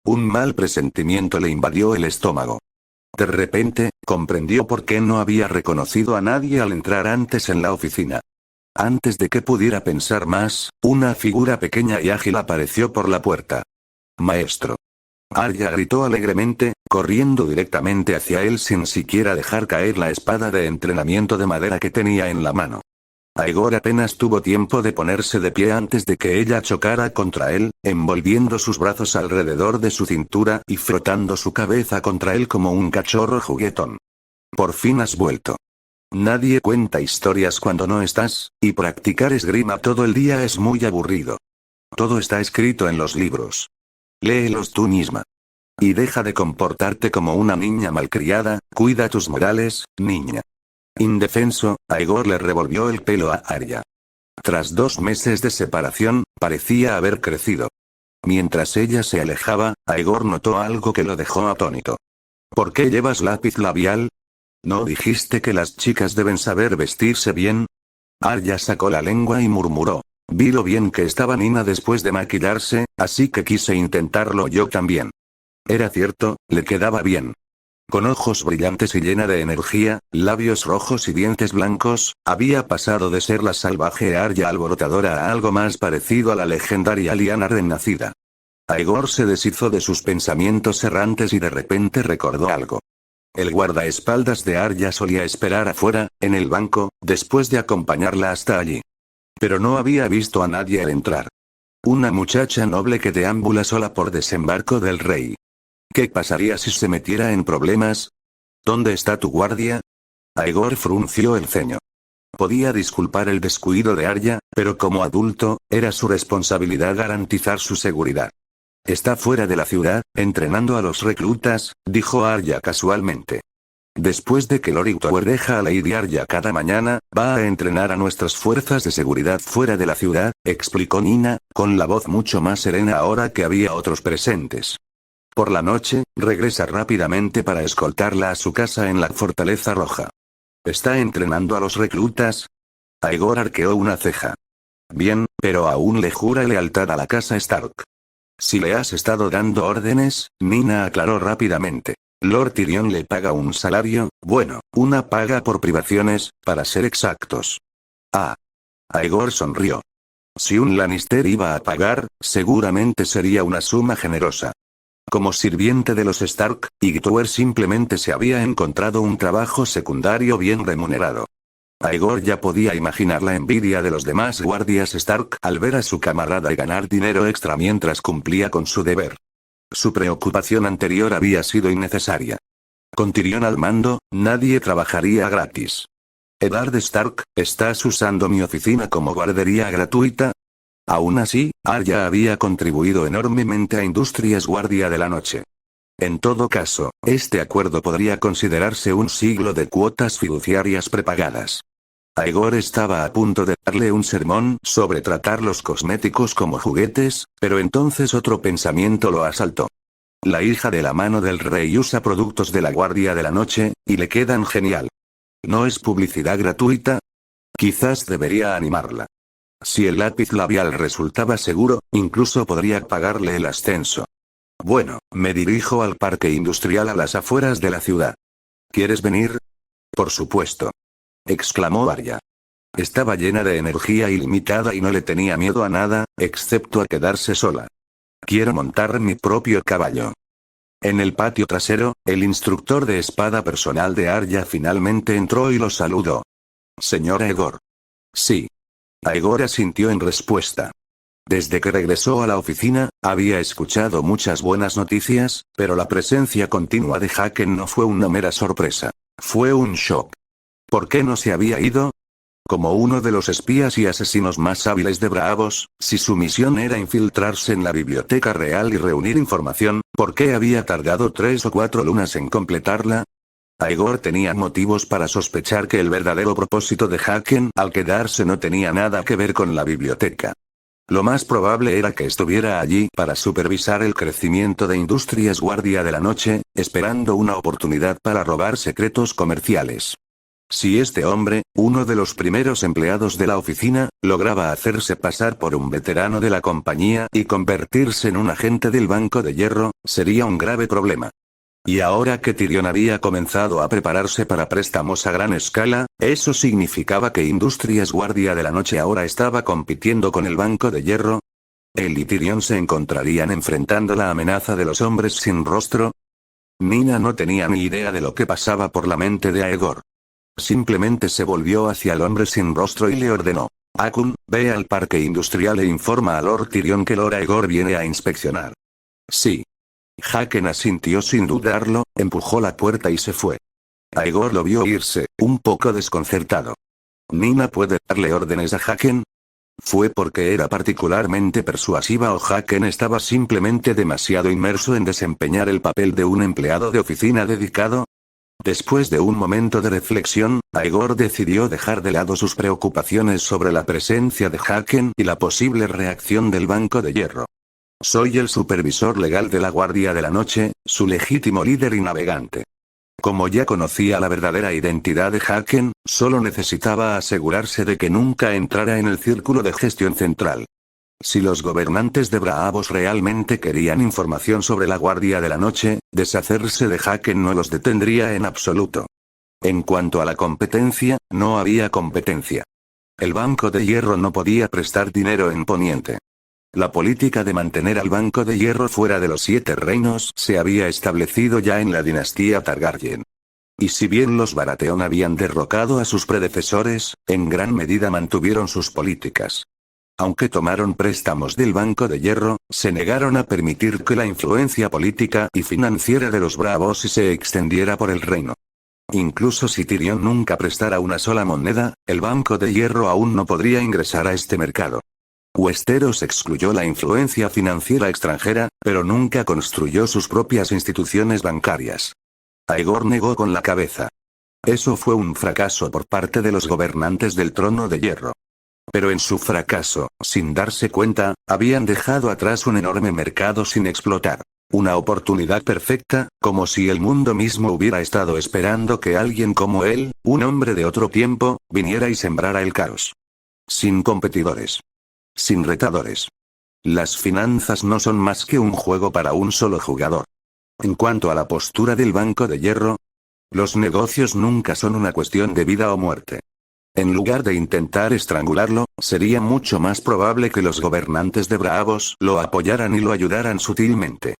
Un mal presentimiento le invadió el estómago. De repente, comprendió por qué no había reconocido a nadie al entrar antes en la oficina. Antes de que pudiera pensar más, una figura pequeña y ágil apareció por la puerta. Maestro. Arya gritó alegremente, corriendo directamente hacia él sin siquiera dejar caer la espada de entrenamiento de madera que tenía en la mano. Aegor apenas tuvo tiempo de ponerse de pie antes de que ella chocara contra él, envolviendo sus brazos alrededor de su cintura y frotando su cabeza contra él como un cachorro juguetón. Por fin has vuelto. Nadie cuenta historias cuando no estás, y practicar esgrima todo el día es muy aburrido. Todo está escrito en los libros. Léelos tú misma. Y deja de comportarte como una niña malcriada, cuida tus modales, niña. Indefenso, Aegor le revolvió el pelo a Arya. Tras 2 meses de separación, parecía haber crecido. Mientras ella se alejaba, Aegor notó algo que lo dejó atónito. ¿Por qué llevas lápiz labial? ¿No dijiste que las chicas deben saber vestirse bien? Arya sacó la lengua y murmuró. Vi lo bien que estaba Nina después de maquillarse, así que quise intentarlo yo también. Era cierto, le quedaba bien. Con ojos brillantes y llena de energía, labios rojos y dientes blancos, había pasado de ser la salvaje Arya alborotadora a algo más parecido a la legendaria Lyanna renacida. Aegor se deshizo de sus pensamientos errantes y de repente recordó algo. El guardaespaldas de Arya solía esperar afuera, en el banco, después de acompañarla hasta allí. Pero no había visto a nadie al entrar. Una muchacha noble que deambula sola por desembarco del rey. ¿Qué pasaría si se metiera en problemas? ¿Dónde está tu guardia? Aegor frunció el ceño. Podía disculpar el descuido de Arya, pero como adulto, era su responsabilidad garantizar su seguridad. Está fuera de la ciudad, entrenando a los reclutas, dijo Arya casualmente. Después de que Lord Hightower deja a Lady Arya cada mañana, va a entrenar a nuestras fuerzas de seguridad fuera de la ciudad, explicó Nina, con la voz mucho más serena ahora que había otros presentes. Por la noche, regresa rápidamente para escoltarla a su casa en la Fortaleza Roja. ¿Está entrenando a los reclutas? Aegor arqueó una ceja. Bien, pero aún le jura lealtad a la casa Stark. Si le has estado dando órdenes, Nina aclaró rápidamente. Lord Tyrion le paga un salario, bueno, una paga por privaciones, para ser exactos. Ah. Aegor sonrió. Si un Lannister iba a pagar, seguramente sería una suma generosa. Como sirviente de los Stark, Hightower simplemente se había encontrado un trabajo secundario bien remunerado. Aegor ya podía imaginar la envidia de los demás guardias Stark al ver a su camarada ganar dinero extra mientras cumplía con su deber. Su preocupación anterior había sido innecesaria. Con Tyrion al mando, nadie trabajaría gratis. Eddard Stark, ¿estás usando mi oficina como guardería gratuita? Aún así, Arya había contribuido enormemente a Industrias Guardia de la Noche. En todo caso, este acuerdo podría considerarse un siglo de cuotas fiduciarias prepagadas. Aegor estaba a punto de darle un sermón sobre tratar los cosméticos como juguetes, pero entonces otro pensamiento lo asaltó. La hija de la mano del rey usa productos de la Guardia de la Noche, y le quedan genial. ¿No es publicidad gratuita? Quizás debería animarla. Si el lápiz labial resultaba seguro, incluso podría pagarle el ascenso. Bueno, me dirijo al parque industrial a las afueras de la ciudad. ¿Quieres venir? Por supuesto. Exclamó Arya. Estaba llena de energía ilimitada y no le tenía miedo a nada, excepto a quedarse sola. Quiero montar mi propio caballo. En el patio trasero, el instructor de espada personal de Arya finalmente entró y lo saludó. Señor Aegor. Sí. Aegor asintió en respuesta. Desde que regresó a la oficina, había escuchado muchas buenas noticias, pero la presencia continua de Haken no fue una mera sorpresa. Fue un shock. ¿Por qué no se había ido? Como uno de los espías y asesinos más hábiles de Braavos, si su misión era infiltrarse en la biblioteca real y reunir información, ¿por qué había tardado 3 o 4 lunas en completarla? Aegor tenía motivos para sospechar que el verdadero propósito de Haken al quedarse no tenía nada que ver con la biblioteca. Lo más probable era que estuviera allí para supervisar el crecimiento de Industrias Guardia de la Noche, esperando una oportunidad para robar secretos comerciales. Si este hombre, uno de los primeros empleados de la oficina, lograba hacerse pasar por un veterano de la compañía y convertirse en un agente del Banco de Hierro, sería un grave problema. Y ahora que Tyrion había comenzado a prepararse para préstamos a gran escala, eso significaba que Industrias Guardia de la Noche ahora estaba compitiendo con el Banco de Hierro. Él y Tyrion se encontrarían enfrentando la amenaza de los hombres sin rostro. Nina no tenía ni idea de lo que pasaba por la mente de Aegor. Simplemente se volvió hacia el hombre sin rostro y le ordenó. Akun, ve al parque industrial e informa a Lord Tyrion que Lord Aegor viene a inspeccionar. Sí. Haken asintió sin dudarlo, empujó la puerta y se fue. Aegor lo vio irse, un poco desconcertado. ¿Nina puede darle órdenes a Haken? ¿Fue porque era particularmente persuasiva o Haken estaba simplemente demasiado inmerso en desempeñar el papel de un empleado de oficina dedicado? Después de un momento de reflexión, Aegor decidió dejar de lado sus preocupaciones sobre la presencia de Haken y la posible reacción del Banco de Hierro. Soy el supervisor legal de la Guardia de la Noche, su legítimo líder y navegante. Como ya conocía la verdadera identidad de Haken, solo necesitaba asegurarse de que nunca entrara en el círculo de gestión central. Si los gobernantes de Braavos realmente querían información sobre la Guardia de la Noche, deshacerse de Haken no los detendría en absoluto. En cuanto a la competencia, no había competencia. El Banco de Hierro no podía prestar dinero en Poniente. La política de mantener al Banco de Hierro fuera de los 7 reinos se había establecido ya en la dinastía Targaryen. Y si bien los Baratheon habían derrocado a sus predecesores, en gran medida mantuvieron sus políticas. Aunque tomaron préstamos del Banco de Hierro, se negaron a permitir que la influencia política y financiera de los Bravos se extendiera por el reino. Incluso si Tyrion nunca prestara una sola moneda, el Banco de Hierro aún no podría ingresar a este mercado. Westeros excluyó la influencia financiera extranjera, pero nunca construyó sus propias instituciones bancarias. Aegor negó con la cabeza. Eso fue un fracaso por parte de los gobernantes del Trono de Hierro. Pero en su fracaso, sin darse cuenta, habían dejado atrás un enorme mercado sin explotar. Una oportunidad perfecta, como si el mundo mismo hubiera estado esperando que alguien como él, un hombre de otro tiempo, viniera y sembrara el caos. Sin competidores. Sin retadores. Las finanzas no son más que un juego para un solo jugador. En cuanto a la postura del Banco de Hierro, los negocios nunca son una cuestión de vida o muerte. En lugar de intentar estrangularlo, sería mucho más probable que los gobernantes de Braavos lo apoyaran y lo ayudaran sutilmente.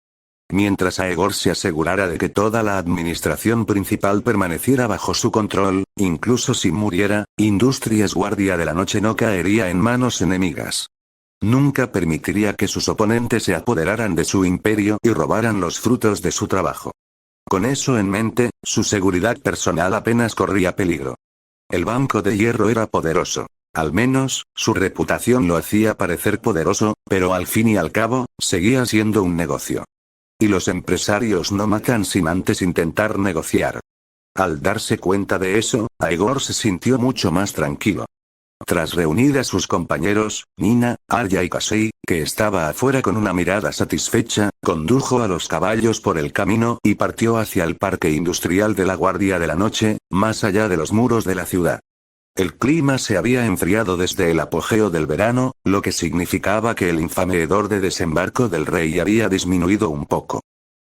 Mientras Aegor se asegurara de que toda la administración principal permaneciera bajo su control, incluso si muriera, Industrias Guardia de la Noche no caería en manos enemigas. Nunca permitiría que sus oponentes se apoderaran de su imperio y robaran los frutos de su trabajo. Con eso en mente, su seguridad personal apenas corría peligro. El Banco de Hierro era poderoso. Al menos, su reputación lo hacía parecer poderoso, pero al fin y al cabo, seguía siendo un negocio. Y los empresarios no matan sin antes intentar negociar. Al darse cuenta de eso, Aegor se sintió mucho más tranquilo. Tras reunir a sus compañeros, Nina, Arya y Casey, que estaba afuera con una mirada satisfecha, condujo a los caballos por el camino y partió hacia el parque industrial de la Guardia de la Noche, más allá de los muros de la ciudad. El clima se había enfriado desde el apogeo del verano, lo que significaba que el infame hedor de desembarco del rey había disminuido un poco.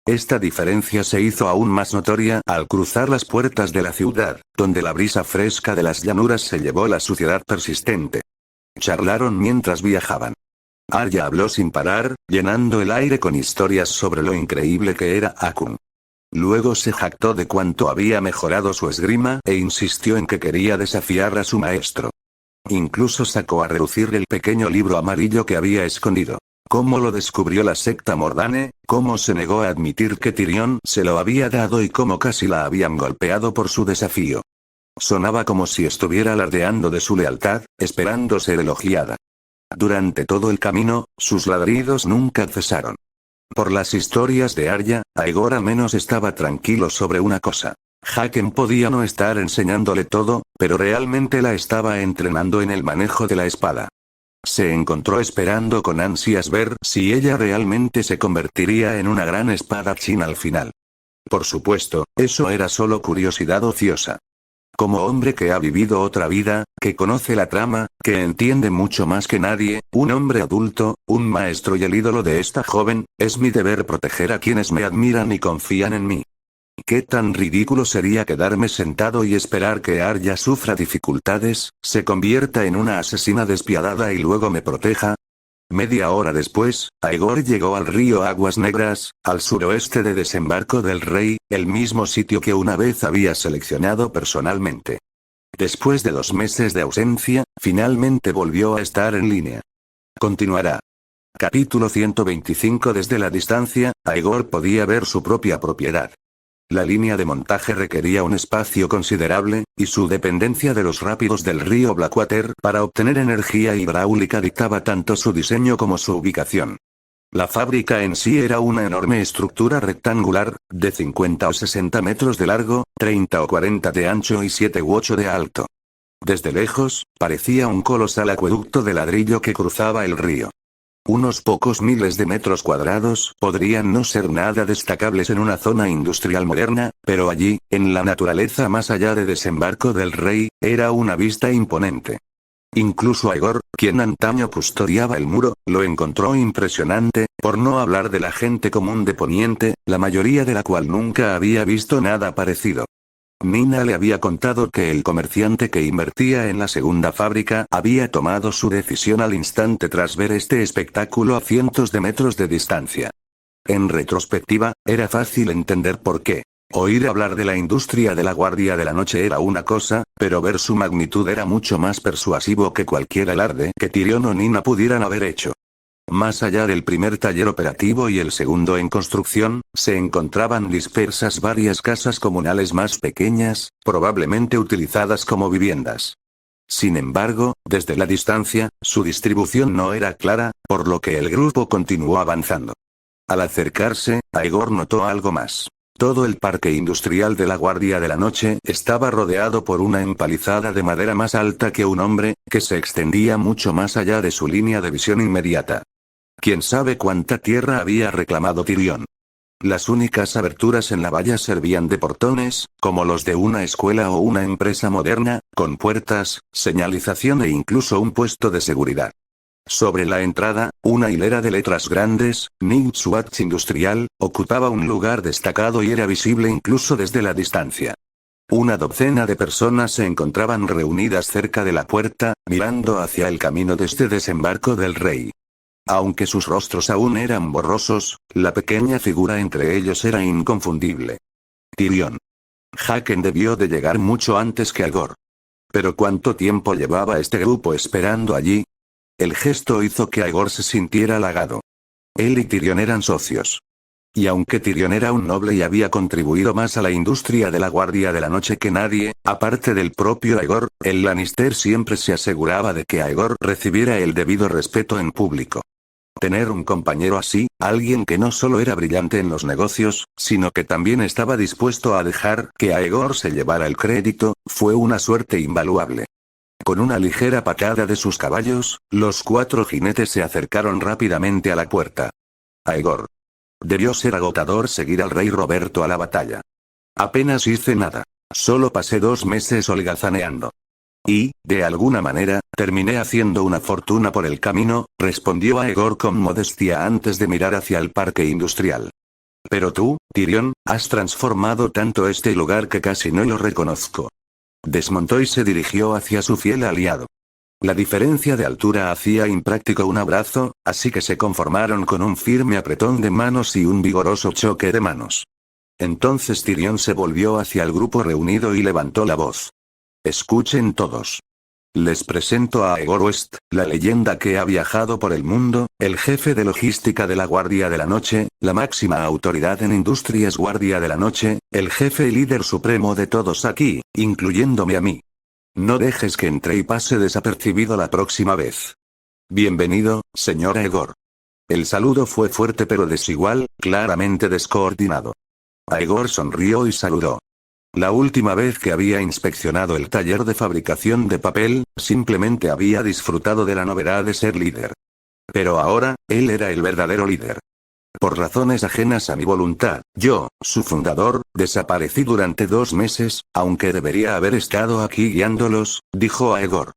Esta diferencia se hizo aún más notoria al cruzar las puertas de la ciudad, donde la brisa fresca de las llanuras se llevó la suciedad persistente. Charlaron mientras viajaban. Arya habló sin parar, llenando el aire con historias sobre lo increíble que era Akun. Luego se jactó de cuánto había mejorado su esgrima e insistió en que quería desafiar a su maestro. Incluso sacó a relucir el pequeño libro amarillo que había escondido. Cómo lo descubrió la secta Mordane, cómo se negó a admitir que Tyrion se lo había dado y cómo casi la habían golpeado por su desafío. Sonaba como si estuviera alardeando de su lealtad, esperando ser elogiada. Durante todo el camino, sus ladridos nunca cesaron. Por las historias de Arya, Aegor al menos estaba tranquilo sobre una cosa. Jaqen podía no estar enseñándole todo, pero realmente la estaba entrenando en el manejo de la espada. Se encontró esperando con ansias ver si ella realmente se convertiría en una gran espadachín al final. Por supuesto, eso era solo curiosidad ociosa. Como hombre que ha vivido otra vida, que conoce la trama, que entiende mucho más que nadie, un hombre adulto, un maestro y el ídolo de esta joven, es mi deber proteger a quienes me admiran y confían en mí. ¿Qué tan ridículo sería quedarme sentado y esperar que Arya sufra dificultades, se convierta en una asesina despiadada y luego me proteja? Media hora después, Aegor llegó al río Aguas Negras, al suroeste de Desembarco del Rey, el mismo sitio que una vez había seleccionado personalmente. Después de 2 meses de ausencia, finalmente volvió a estar en línea. Continuará. Capítulo 125. Desde la distancia, Aegor podía ver su propia propiedad. La línea de montaje requería un espacio considerable, y su dependencia de los rápidos del río Blackwater para obtener energía hidráulica dictaba tanto su diseño como su ubicación. La fábrica en sí era una enorme estructura rectangular, de 50 o 60 metros de largo, 30 o 40 de ancho y 7 u 8 de alto. Desde lejos, parecía un colosal acueducto de ladrillo que cruzaba el río. Unos pocos miles de metros cuadrados podrían no ser nada destacables en una zona industrial moderna, pero allí, en la naturaleza más allá de Desembarco del Rey, era una vista imponente. Incluso Aegor, quien antaño custodiaba el muro, lo encontró impresionante, por no hablar de la gente común de Poniente, la mayoría de la cual nunca había visto nada parecido. Nina le había contado que el comerciante que invertía en la segunda fábrica había tomado su decisión al instante tras ver este espectáculo a cientos de metros de distancia. En retrospectiva, era fácil entender por qué. Oír hablar de la industria de la Guardia de la Noche era una cosa, pero ver su magnitud era mucho más persuasivo que cualquier alarde que Tyrion o Nina pudieran haber hecho. Más allá del primer taller operativo y el segundo en construcción, se encontraban dispersas varias casas comunales más pequeñas, probablemente utilizadas como viviendas. Sin embargo, desde la distancia, su distribución no era clara, por lo que el grupo continuó avanzando. Al acercarse, Aegor notó algo más. Todo el parque industrial de la Guardia de la Noche estaba rodeado por una empalizada de madera más alta que un hombre, que se extendía mucho más allá de su línea de visión inmediata. ¿Quién sabe cuánta tierra había reclamado Tyrion? Las únicas aberturas en la valla servían de portones, como los de una escuela o una empresa moderna, con puertas, señalización e incluso un puesto de seguridad. Sobre la entrada, una hilera de letras grandes, Nights Industrial, ocupaba un lugar destacado y era visible incluso desde la distancia. Una docena de personas se encontraban reunidas cerca de la puerta, mirando hacia el camino desde Desembarco del Rey. Aunque sus rostros aún eran borrosos, la pequeña figura entre ellos era inconfundible. Tyrion. Jaqen debió de llegar mucho antes que Aegor. ¿Pero cuánto tiempo llevaba este grupo esperando allí? El gesto hizo que Aegor se sintiera halagado. Él y Tyrion eran socios. Y aunque Tyrion era un noble y había contribuido más a la industria de la Guardia de la Noche que nadie, aparte del propio Aegor, el Lannister siempre se aseguraba de que Aegor recibiera el debido respeto en público. Tener un compañero así, alguien que no solo era brillante en los negocios, sino que también estaba dispuesto a dejar que Aegor se llevara el crédito, fue una suerte invaluable. Con una ligera patada de sus caballos, los 4 jinetes se acercaron rápidamente a la puerta. Aegor. Debió ser agotador seguir al rey Roberto a la batalla. Apenas hice nada. Solo pasé 2 meses holgazaneando. Y, de alguna manera, terminé haciendo una fortuna por el camino, respondió Aegor con modestia antes de mirar hacia el parque industrial. Pero tú, Tyrion, has transformado tanto este lugar que casi no lo reconozco. Desmontó y se dirigió hacia su fiel aliado. La diferencia de altura hacía impráctico un abrazo, así que se conformaron con un firme apretón de manos y un vigoroso choque de manos. Entonces Tyrion se volvió hacia el grupo reunido y levantó la voz. Escuchen todos. Les presento a Aegor West, la leyenda que ha viajado por el mundo, el jefe de logística de la Guardia de la Noche, la máxima autoridad en industrias Guardia de la Noche, el jefe y líder supremo de todos aquí, incluyéndome a mí. No dejes que entre y pase desapercibido la próxima vez. Bienvenido, señor Aegor. El saludo fue fuerte pero desigual, claramente descoordinado. Aegor sonrió y saludó. La última vez que había inspeccionado el taller de fabricación de papel, simplemente había disfrutado de la novedad de ser líder. Pero ahora, él era el verdadero líder. Por razones ajenas a mi voluntad, yo, su fundador, desaparecí durante 2 meses, aunque debería haber estado aquí guiándolos, dijo Aegor.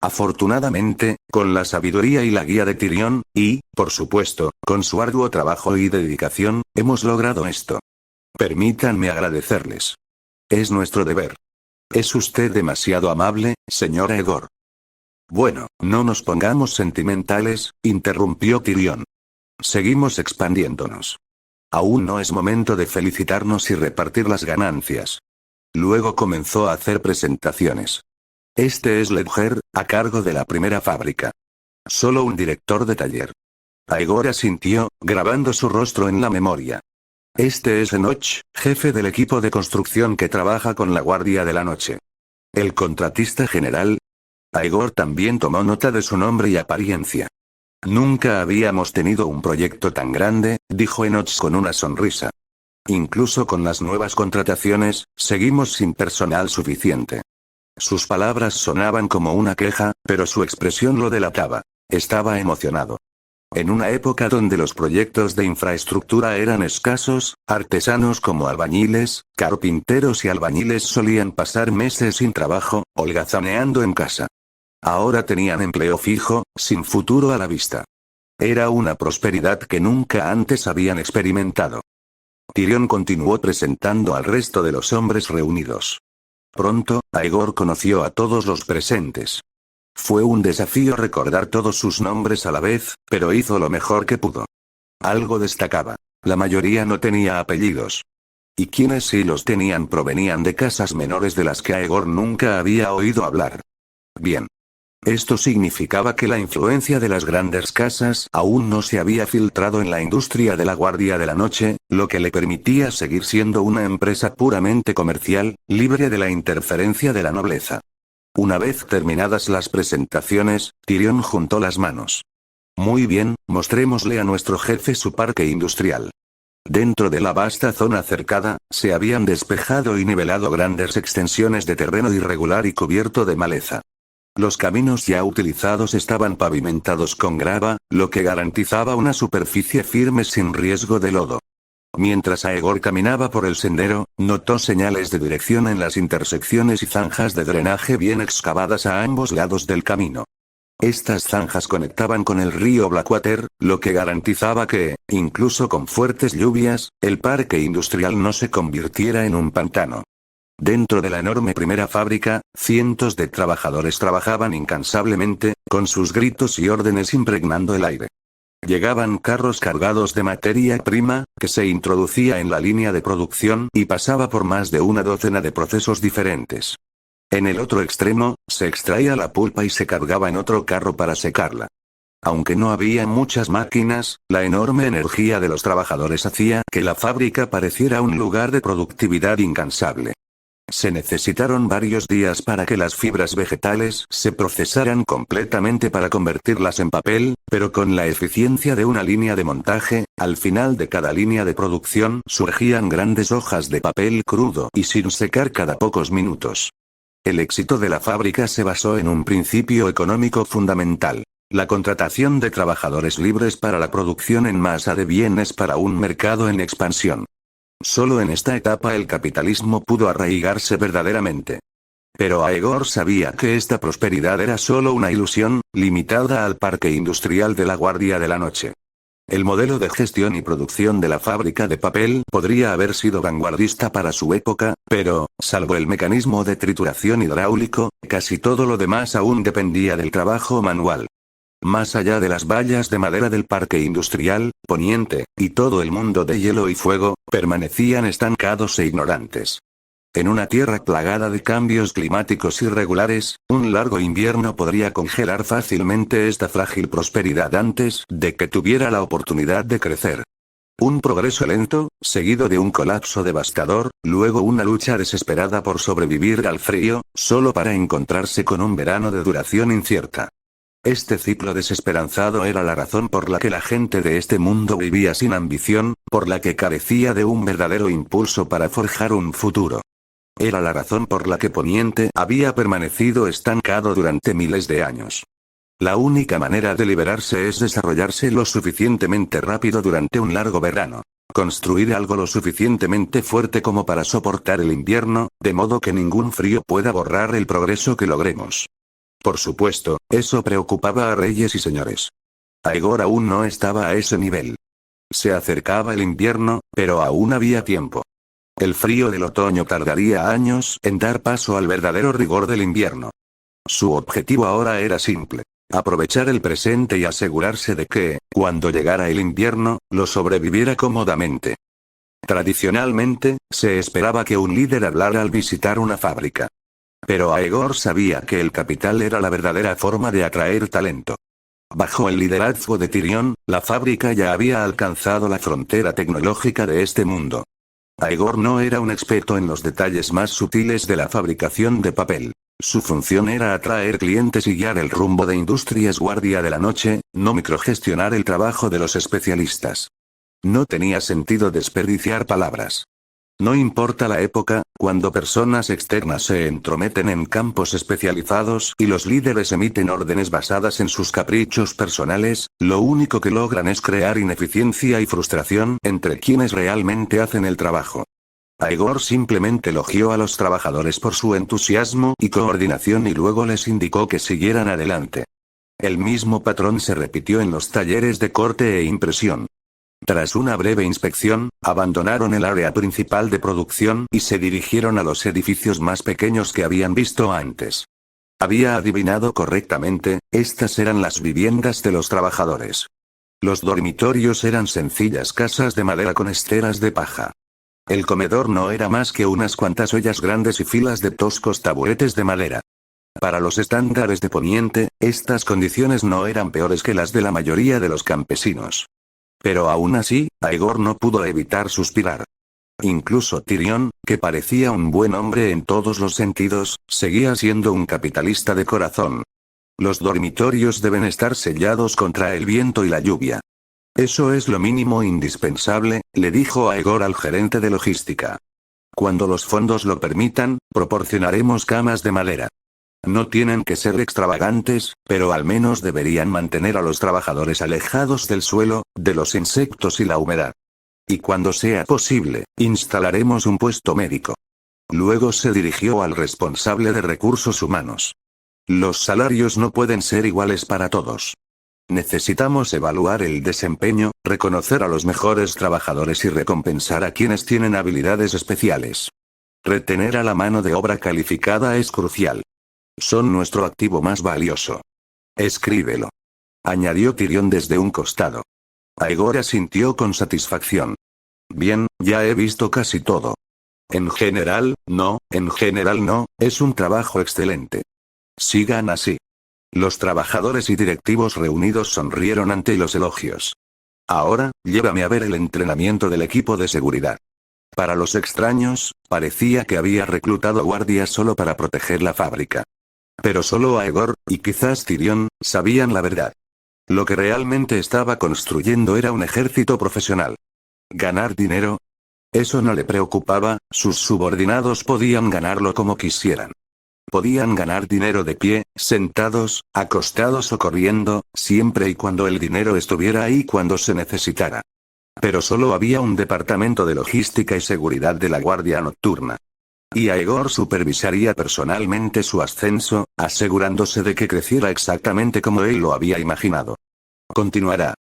Afortunadamente, con la sabiduría y la guía de Tyrion, y, por supuesto, con su arduo trabajo y dedicación, hemos logrado esto. Permítanme agradecerles. Es nuestro deber. Es usted demasiado amable, señor Aegor. Bueno, no nos pongamos sentimentales, interrumpió Tyrion. Seguimos expandiéndonos. Aún no es momento de felicitarnos y repartir las ganancias. Luego comenzó a hacer presentaciones. Este es Ledger, a cargo de la primera fábrica. Solo un director de taller. Aegor asintió, grabando su rostro en la memoria. Este es Enoch, jefe del equipo de construcción que trabaja con la Guardia de la Noche. El contratista general. Aegor también tomó nota de su nombre y apariencia. Nunca habíamos tenido un proyecto tan grande, dijo Enoch con una sonrisa. Incluso con las nuevas contrataciones, seguimos sin personal suficiente. Sus palabras sonaban como una queja, pero su expresión lo delataba. Estaba emocionado. En una época donde los proyectos de infraestructura eran escasos, artesanos como albañiles, carpinteros y albañiles solían pasar meses sin trabajo, holgazaneando en casa. Ahora tenían empleo fijo, sin futuro a la vista. Era una prosperidad que nunca antes habían experimentado. Tyrion continuó presentando al resto de los hombres reunidos. Pronto, Aegor conoció a todos los presentes. Fue un desafío recordar todos sus nombres a la vez, pero hizo lo mejor que pudo. Algo destacaba. La mayoría no tenía apellidos. Y quienes sí los tenían provenían de casas menores de las que Aegor nunca había oído hablar. Bien. Esto significaba que la influencia de las grandes casas aún no se había filtrado en la industria de la Guardia de la Noche, lo que le permitía seguir siendo una empresa puramente comercial, libre de la interferencia de la nobleza. Una vez terminadas las presentaciones, Tyrion juntó las manos. Muy bien, mostrémosle a nuestro jefe su parque industrial. Dentro de la vasta zona cercada, se habían despejado y nivelado grandes extensiones de terreno irregular y cubierto de maleza. Los caminos ya utilizados estaban pavimentados con grava, lo que garantizaba una superficie firme sin riesgo de lodo. Mientras Aegor caminaba por el sendero, notó señales de dirección en las intersecciones y zanjas de drenaje bien excavadas a ambos lados del camino. Estas zanjas conectaban con el río Blackwater, lo que garantizaba que, incluso con fuertes lluvias, el parque industrial no se convirtiera en un pantano. Dentro de la enorme primera fábrica, cientos de trabajadores trabajaban incansablemente, con sus gritos y órdenes impregnando el aire. Llegaban carros cargados de materia prima, que se introducía en la línea de producción y pasaba por más de una docena de procesos diferentes. En el otro extremo, se extraía la pulpa y se cargaba en otro carro para secarla. Aunque no había muchas máquinas, la enorme energía de los trabajadores hacía que la fábrica pareciera un lugar de productividad incansable. Se necesitaron varios días para que las fibras vegetales se procesaran completamente para convertirlas en papel, pero con la eficiencia de una línea de montaje, al final de cada línea de producción surgían grandes hojas de papel crudo y sin secar cada pocos minutos. El éxito de la fábrica se basó en un principio económico fundamental: la contratación de trabajadores libres para la producción en masa de bienes para un mercado en expansión. Solo en esta etapa el capitalismo pudo arraigarse verdaderamente. Pero Aegor sabía que esta prosperidad era solo una ilusión, limitada al parque industrial de la Guardia de la Noche. El modelo de gestión y producción de la fábrica de papel podría haber sido vanguardista para su época, pero, salvo el mecanismo de trituración hidráulico, casi todo lo demás aún dependía del trabajo manual. Más allá de las vallas de madera del parque industrial, Poniente, y todo el mundo de hielo y fuego, permanecían estancados e ignorantes. En una tierra plagada de cambios climáticos irregulares, un largo invierno podría congelar fácilmente esta frágil prosperidad antes de que tuviera la oportunidad de crecer. Un progreso lento, seguido de un colapso devastador, luego una lucha desesperada por sobrevivir al frío, solo para encontrarse con un verano de duración incierta. Este ciclo desesperanzado era la razón por la que la gente de este mundo vivía sin ambición, por la que carecía de un verdadero impulso para forjar un futuro. Era la razón por la que Poniente había permanecido estancado durante miles de años. La única manera de liberarse es desarrollarse lo suficientemente rápido durante un largo verano. Construir algo lo suficientemente fuerte como para soportar el invierno, de modo que ningún frío pueda borrar el progreso que logremos. Por supuesto, eso preocupaba a reyes y señores. Aegor aún no estaba a ese nivel. Se acercaba el invierno, pero aún había tiempo. El frío del otoño tardaría años en dar paso al verdadero rigor del invierno. Su objetivo ahora era simple: aprovechar el presente y asegurarse de que, cuando llegara el invierno, lo sobreviviera cómodamente. Tradicionalmente, se esperaba que un líder hablara al visitar una fábrica. Pero Aegor sabía que el capital era la verdadera forma de atraer talento. Bajo el liderazgo de Tyrion, la fábrica ya había alcanzado la frontera tecnológica de este mundo. Aegor no era un experto en los detalles más sutiles de la fabricación de papel. Su función era atraer clientes y guiar el rumbo de Industrias Guardia de la Noche, no microgestionar el trabajo de los especialistas. No tenía sentido desperdiciar palabras. No importa la época, cuando personas externas se entrometen en campos especializados y los líderes emiten órdenes basadas en sus caprichos personales, lo único que logran es crear ineficiencia y frustración entre quienes realmente hacen el trabajo. Aegor simplemente elogió a los trabajadores por su entusiasmo y coordinación y luego les indicó que siguieran adelante. El mismo patrón se repitió en los talleres de corte e impresión. Tras una breve inspección, abandonaron el área principal de producción y se dirigieron a los edificios más pequeños que habían visto antes. Había adivinado correctamente, estas eran las viviendas de los trabajadores. Los dormitorios eran sencillas casas de madera con esteras de paja. El comedor no era más que unas cuantas ollas grandes y filas de toscos taburetes de madera. Para los estándares de Poniente, estas condiciones no eran peores que las de la mayoría de los campesinos. Pero aún así, Aegor no pudo evitar suspirar. Incluso Tyrion, que parecía un buen hombre en todos los sentidos, seguía siendo un capitalista de corazón. Los dormitorios deben estar sellados contra el viento y la lluvia. Eso es lo mínimo indispensable, le dijo Aegor al gerente de logística. Cuando los fondos lo permitan, proporcionaremos camas de madera. No tienen que ser extravagantes, pero al menos deberían mantener a los trabajadores alejados del suelo, de los insectos y la humedad. Y cuando sea posible, instalaremos un puesto médico. Luego se dirigió al responsable de recursos humanos. Los salarios no pueden ser iguales para todos. Necesitamos evaluar el desempeño, reconocer a los mejores trabajadores y recompensar a quienes tienen habilidades especiales. Retener a la mano de obra calificada es crucial. Son nuestro activo más valioso. Escríbelo. Añadió Tyrion desde un costado. Aegor asintió con satisfacción. Bien, ya he visto casi todo. En general, no, es un trabajo excelente. Sigan así. Los trabajadores y directivos reunidos sonrieron ante los elogios. Ahora, llévame a ver el entrenamiento del equipo de seguridad. Para los extraños, parecía que había reclutado guardias solo para proteger la fábrica. Pero solo Aegor, y quizás Tyrion, sabían la verdad. Lo que realmente estaba construyendo era un ejército profesional. ¿Ganar dinero? Eso no le preocupaba, sus subordinados podían ganarlo como quisieran. Podían ganar dinero de pie, sentados, acostados o corriendo, siempre y cuando el dinero estuviera ahí cuando se necesitara. Pero solo había un departamento de logística y seguridad de la Guardia Nocturna. Y Aegor supervisaría personalmente su ascenso, asegurándose de que creciera exactamente como él lo había imaginado. Continuará.